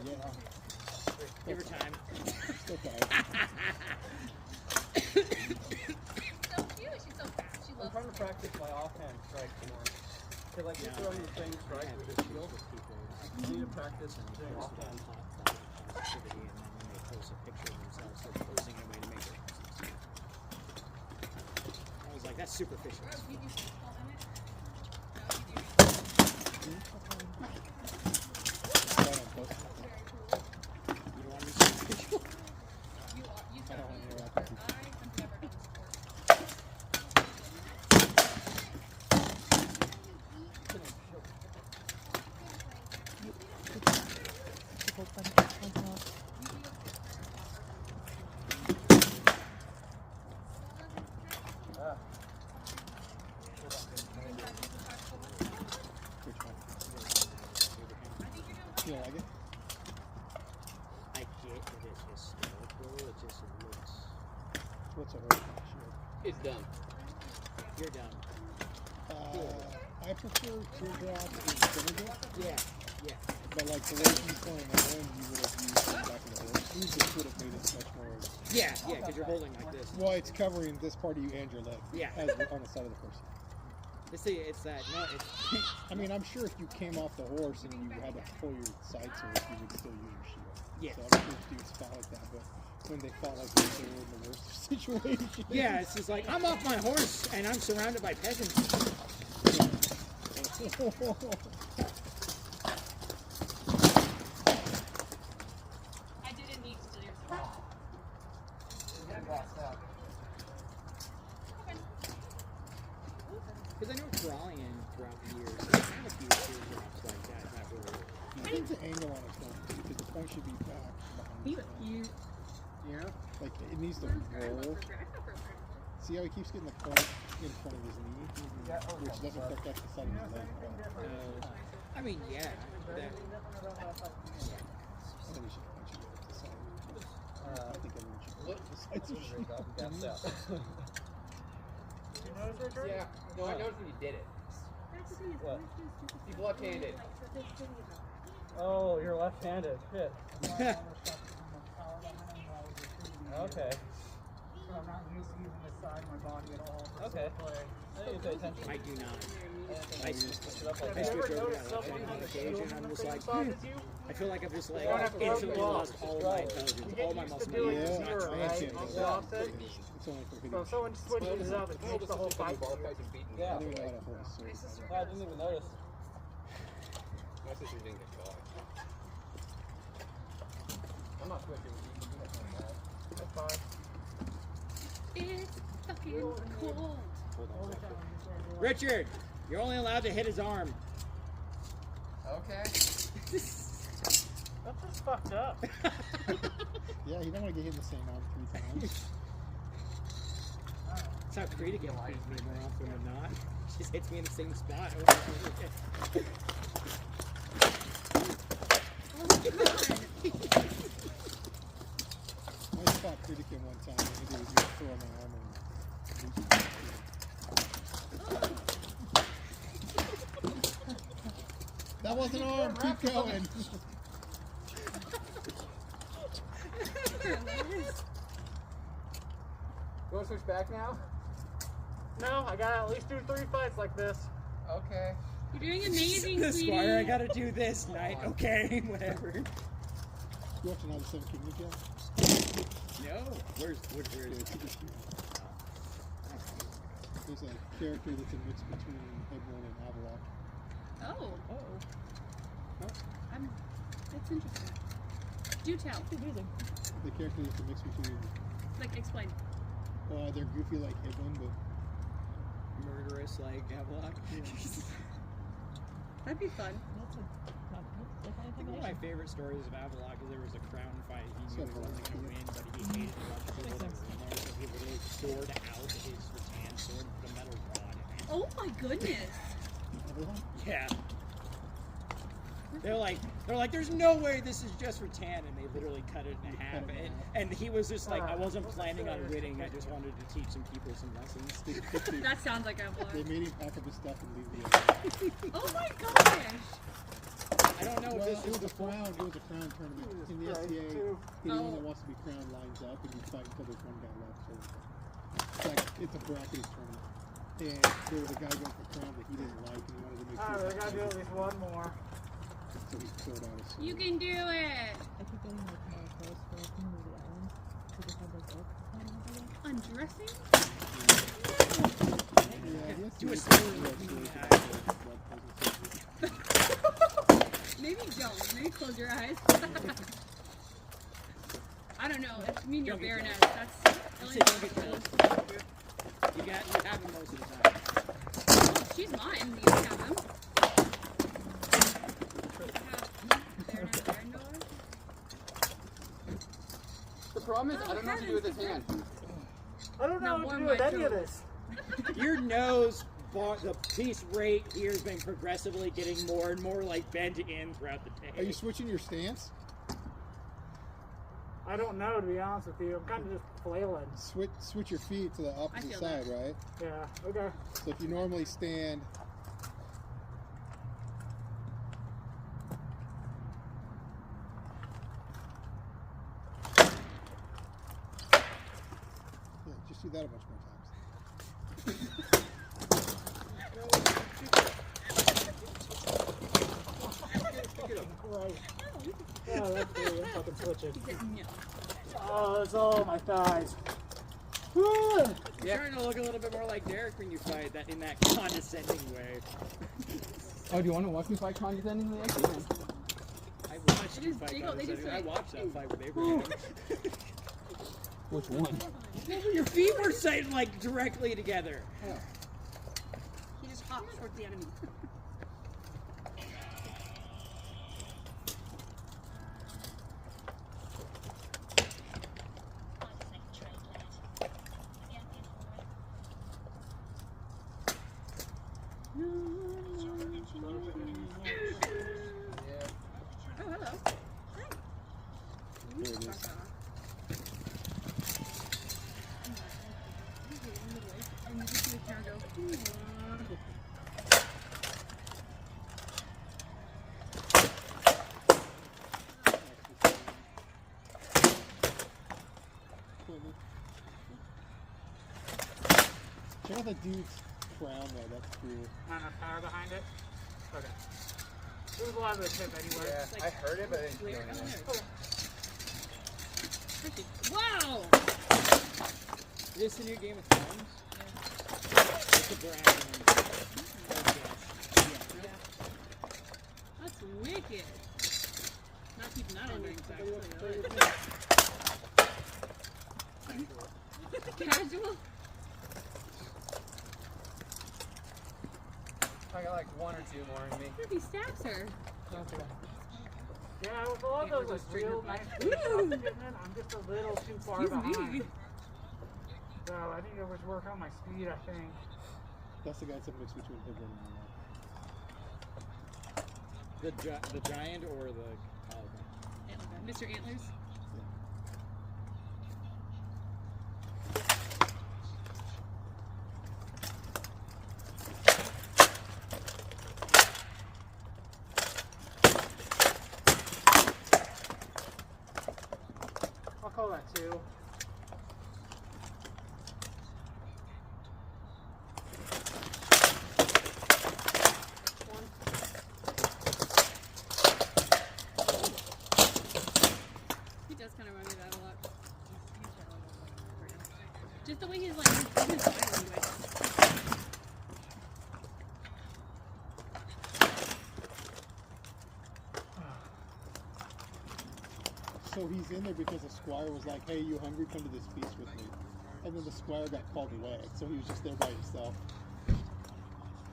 Yeah. Give her time. Still tired. She's so cute. She's so fast. She I'm loves trying to practice my offhand strike more. Cause like you throw your same strike with the shield. You need to practice doing offhand. Activity, and then when they post a picture of themselves, they're posing a way to make it. I was like, that's superficial. Bro, did you call Emmett? You don't want to be superficial? You are. You I don't start. want to You interact start. with you. I have never done this before. Which one? You don't like it? I get that it's historical, it just looks... What's a horse shield? It's done. You're done. I prefer teardrop and vinegar, Yeah, yeah. but like the way he's playing at home, you would have used the back of the horse. You just would have made it much more. Yeah, because you're holding like this. Well, it's covering this part of you and your leg. Yeah. As on the side of the person. It's that, no, it's... I mean, I'm sure if you came off the horse and you had to pull your side sword, you would still use your shield. Yeah. So I'm sure dudes fought like that, but when they fought like this, they were in the worst situation. Yeah, it's just like, I'm off my horse, and I'm surrounded by peasants. I didn't need to steal your sword. Because I know Corallian throughout the years, they had a few teardrops like that were... I think the angle on its point, because the point should be back behind the point. Yeah. Like, it needs to roll. See how he keeps getting the point in front of his knee? Which doesn't protect the side of his leg. I mean, yeah. That, I think he should punch you at the side. I think everyone should punch the sides of shield. Yeah. No, I noticed when you did it. What? He's left-handed. Oh, you're left-handed. Shit. Okay. so I'm not used to using this side of my body at all for Okay. swordplay. I need to pay attention. I do not. I switch it up like Have you that. ever noticed someone on the shield on the same side as you? I feel like I've just like You don't have to instantly rub lost all of my intelligence, You all get my used to muscle doing memory. Yeah. zero, right? On the offset. It's only for So hitting. if someone switches it up, it makes the whole fight bar weird. fights and beating Yeah. I don't even know how to hold a sword. I didn't even notice. My sister didn't get caught. I'm not switching with you. You don't know that. That's fine. It's fucking cold. All the time. Just where you are. Richard, you're only allowed to hit his arm. Okay. That's just fucked up. Yeah, you don't want to get hit in the same arm 3 times. That's how Krita gets beat me more often than not. She just hits me in the same spot. I fought Critic one time and he did was just throw my arm and that wasn't an arm, keep going. You want to switch back now? No, I gotta at least do 3 fights like this. Okay. You're doing amazing, The sweetie. Squire, I gotta do this night. Okay, whatever. You watching all the 7 Kingdoms yet? No. Where's There's a character that's a mix between Headland and Avalok. Oh. That's interesting. Do tell. The character that's a mix between, Like, explain. they're goofy like Headland, but murderous like Havelock? That'd be fun. I think one of my favorite stories of Havelock is there was a crown fight. He knew he wasn't going to win, but he hated a bunch of people that were in there, so he literally poured out his rattan sword and put a metal rod in it. Oh my goodness. Yeah. They're like, there's no way this is just rattan, and they literally cut it in half. And he was just like, I wasn't planning on winning. I just wanted to teach some people some lessons. That sounds like a they vlog. made him pack up his stuff and leave the other. Oh my gosh. I don't know Well, if this it is was a crown. It was a crown tournament in the STA. Anyone that wants to be crowned lines up, and you fight until there's one guy left. So it's like it's a bracket tournament. And there was a guy going for crown that he didn't like, and he wanted to make sure. Alright, we gotta do at least one more. So he pulled out his sword. You can do it. I keep getting like more close for like some of the islands. So they have like oak kind of over there. Undressing? Yeah, Do a yes, sword. Maybe don't. Maybe close your eyes. I don't know. I mean, you're Don't get baronet. jealous. That's You only said don't get jealous. You have him most of the time. Oh, she's mine. You have him. The problem is, I don't know what to do with this hand. I don't know Now what to warm do with my any of toes. this. Your nose, the piece right here has been progressively getting more and more like bent in throughout the day. Are you switching your stance? I don't know, to be honest with you. I'm kind of just flailing. Switch your feet to the opposite feel side, that. right? Yeah, okay. So if you normally stand. Yeah, just do that a bunch more times. Right. Oh, that's good. I'm fucking switching. He said no. Oh, it's all my thighs. Woo! You're starting to look a little bit more like Derek when you fight, that in that condescending way. Oh, do you want to watch me fight condescendingly? I can. I watched They you just fight jiggle, they just condescendingly. I like- watched that fight with Abraham. Which one? Your feet were set like directly together. He just hops towards the enemy. Oh, hello. Hi. There it is. And you just see the camera go. Check out the dude's crown though, that's cool. Not enough power behind it? Okay. There was a lot of the tip anyway. Yeah, Like, I heard it, but I didn't feel where? anything. Oh, there. Wow! Is this the new Game of Thrones? Yeah. It's a dragon. That's wicked. Not keeping that on rings, actually. Casual? I got like one or two more in me. What if he stabs her? Yeah, with all those like real nice Woo! I'm just a little too far Excuse behind. me. So I need to work on my speed, I think. That's the guy that's a mix between him and The giant or the Mr. Antlers? I'll call that 2. He does kind of run me that a lot. Just the way he's like, his body language. So he's in there because the squire was like, hey, you hungry? Come to this feast with me. And then the squire got called away, so he was just there by himself.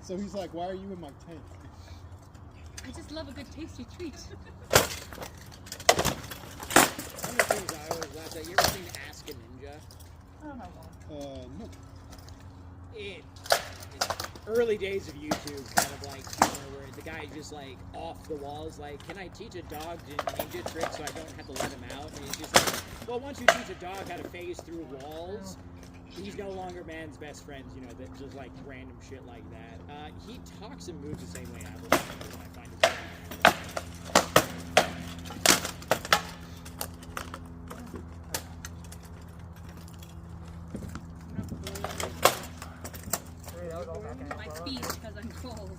So he's like, why are you in my tent? I just love a good tasty treat. One of the things I always laugh at, you ever seen Ask a Ninja? No. It's early days of YouTube, kind of like humor where the guy just like off the walls, like, can I teach a dog ninja tricks so I don't have to let him out? And he's just like, well, once you teach a dog how to phase through walls, he's no longer man's best friends, you know, that just like random shit like that. He talks and moves the same way I would. I find it funny. My speed because I'm cold.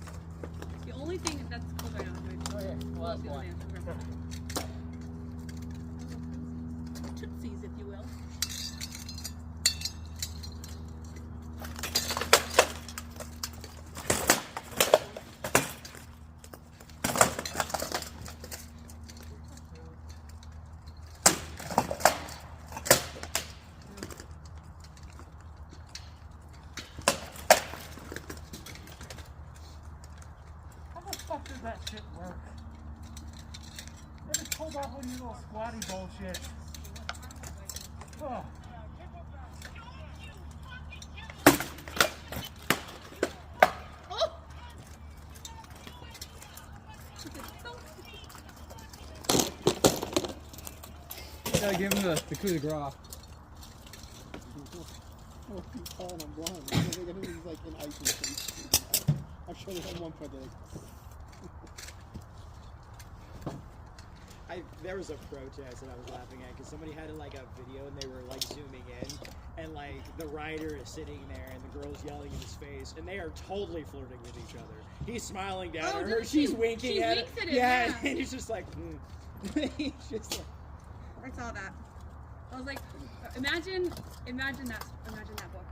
The only thing that's cold right now is my well, the only answer. Tootsies, if you will. How the fuck does that shit work? They just pulled off one of your little squatty bullshit. Oh. Gotta give him the coup de grace. Oh, he's calling him blind. They're gonna be like in ice and face. I'm sure there's one point they're like, There was a protest that I was laughing at because somebody had like a video and they were like zooming in and like the rider is sitting there and the girl's yelling in his face and they are totally flirting with each other. He's smiling down at her, she's winking at him. Yeah, and he's just like, he's just like. I saw that. I was like, imagine that book.